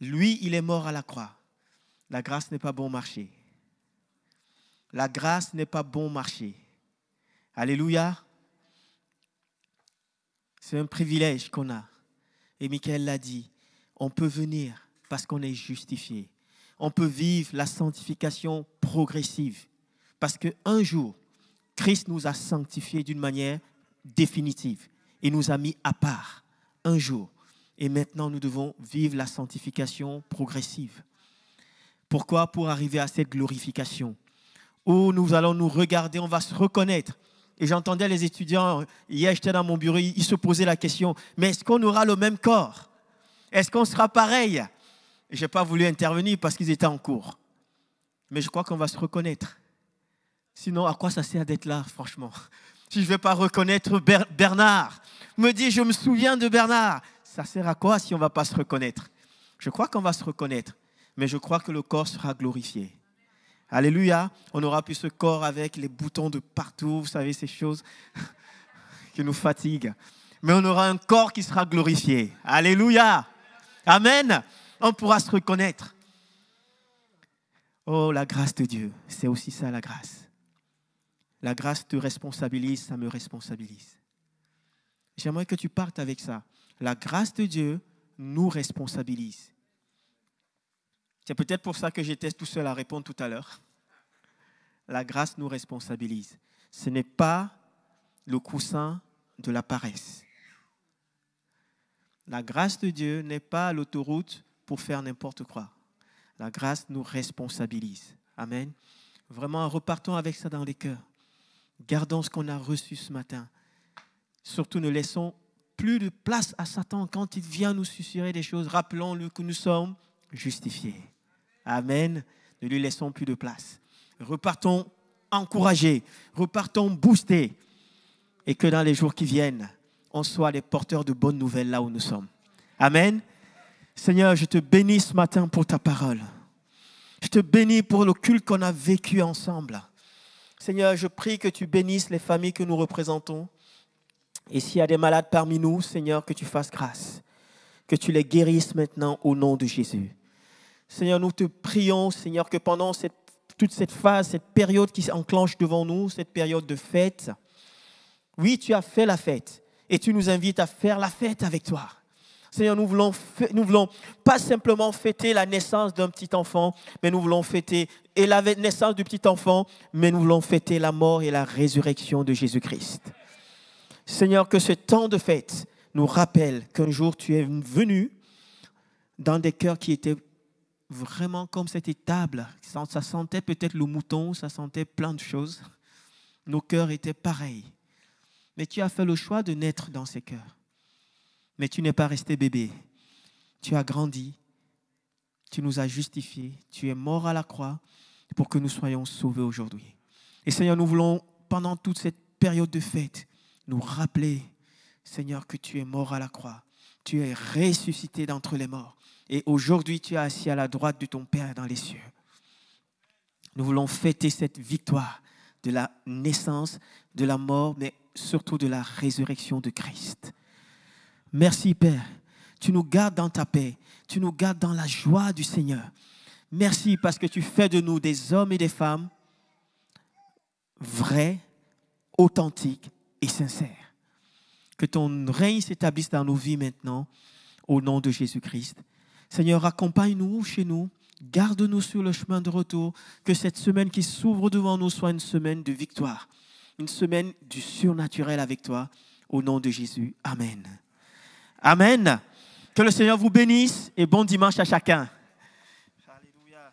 Lui, il est mort à la croix. La grâce n'est pas bon marché. La grâce n'est pas bon marché. Alléluia. C'est un privilège qu'on a. Et Michael l'a dit, on peut venir parce qu'on est justifié. On peut vivre la sanctification progressive. Parce qu'un jour, Christ nous a sanctifiés d'une manière définitive. Il nous a mis à part un jour. Et maintenant, nous devons vivre la sanctification progressive. Pourquoi? Pour arriver à cette glorification. Où nous allons nous regarder, on va se reconnaître. Et j'entendais les étudiants, hier j'étais dans mon bureau, ils se posaient la question, mais est-ce qu'on aura le même corps? Est-ce qu'on sera pareil? Je n'ai pas voulu intervenir parce qu'ils étaient en cours. Mais je crois qu'on va se reconnaître. Sinon, à quoi ça sert d'être là, franchement? Si je ne vais pas reconnaître Bernard, me dit, je me souviens de Bernard. Ça sert à quoi si on ne va pas se reconnaître? Je crois qu'on va se reconnaître, mais je crois que le corps sera glorifié. Alléluia, on aura plus ce corps avec les boutons de partout, vous savez, ces choses qui nous fatiguent. Mais on aura un corps qui sera glorifié. Alléluia, amen. On pourra se reconnaître. Oh, la grâce de Dieu, c'est aussi ça la grâce. La grâce te responsabilise, ça me responsabilise. J'aimerais que tu partes avec ça. La grâce de Dieu nous responsabilise. C'est peut-être pour ça que j'étais tout seul à répondre tout à l'heure. La grâce nous responsabilise. Ce n'est pas le coussin de la paresse. La grâce de Dieu n'est pas l'autoroute pour faire n'importe quoi. La grâce nous responsabilise. Amen. Vraiment, repartons avec ça dans les cœurs. Gardons ce qu'on a reçu ce matin. Surtout, ne laissons plus de place à Satan quand il vient nous susurrer des choses. Rappelons-le que nous sommes justifiés. Amen. Ne lui laissons plus de place. Repartons encouragés, repartons boostés. Et que dans les jours qui viennent, on soit les porteurs de bonnes nouvelles là où nous sommes. Amen. Seigneur, je te bénis ce matin pour ta parole. Je te bénis pour le culte qu'on a vécu ensemble. Seigneur, je prie que tu bénisses les familles que nous représentons. Et s'il y a des malades parmi nous, Seigneur, que tu fasses grâce. Que tu les guérisses maintenant au nom de Jésus. Seigneur, nous te prions, Seigneur, que pendant toute cette phase, cette période qui s'enclenche devant nous, cette période de fête, oui, tu as fait la fête et tu nous invites à faire la fête avec toi. Seigneur, nous voulons pas simplement fêter la naissance d'un petit enfant, mais nous voulons fêter et la naissance du petit enfant, mais nous voulons fêter la mort et la résurrection de Jésus-Christ. Seigneur, que ce temps de fête nous rappelle qu'un jour tu es venu dans des cœurs qui étaient vraiment comme cette étable. Ça sentait peut-être le mouton, ça sentait plein de choses. Nos cœurs étaient pareils. Mais tu as fait le choix de naître dans ces cœurs. Mais tu n'es pas resté bébé. Tu as grandi. Tu nous as justifiés. Tu es mort à la croix pour que nous soyons sauvés aujourd'hui. Et Seigneur, nous voulons, pendant toute cette période de fête, nous rappeler, Seigneur, que tu es mort à la croix. Tu es ressuscité d'entre les morts. Et aujourd'hui, tu es assis à la droite de ton Père dans les cieux. Nous voulons fêter cette victoire de la naissance, de la mort, mais surtout de la résurrection de Christ. Merci, Père. Tu nous gardes dans ta paix. Tu nous gardes dans la joie du Seigneur. Merci parce que tu fais de nous des hommes et des femmes vrais, authentiques et sincères. Que ton règne s'établisse dans nos vies maintenant, au nom de Jésus-Christ. Seigneur, accompagne-nous chez nous. Garde-nous sur le chemin de retour. Que cette semaine qui s'ouvre devant nous soit une semaine de victoire. Une semaine du surnaturel avec toi. Au nom de Jésus. Amen. Amen. Que le Seigneur vous bénisse et bon dimanche à chacun. Alléluia.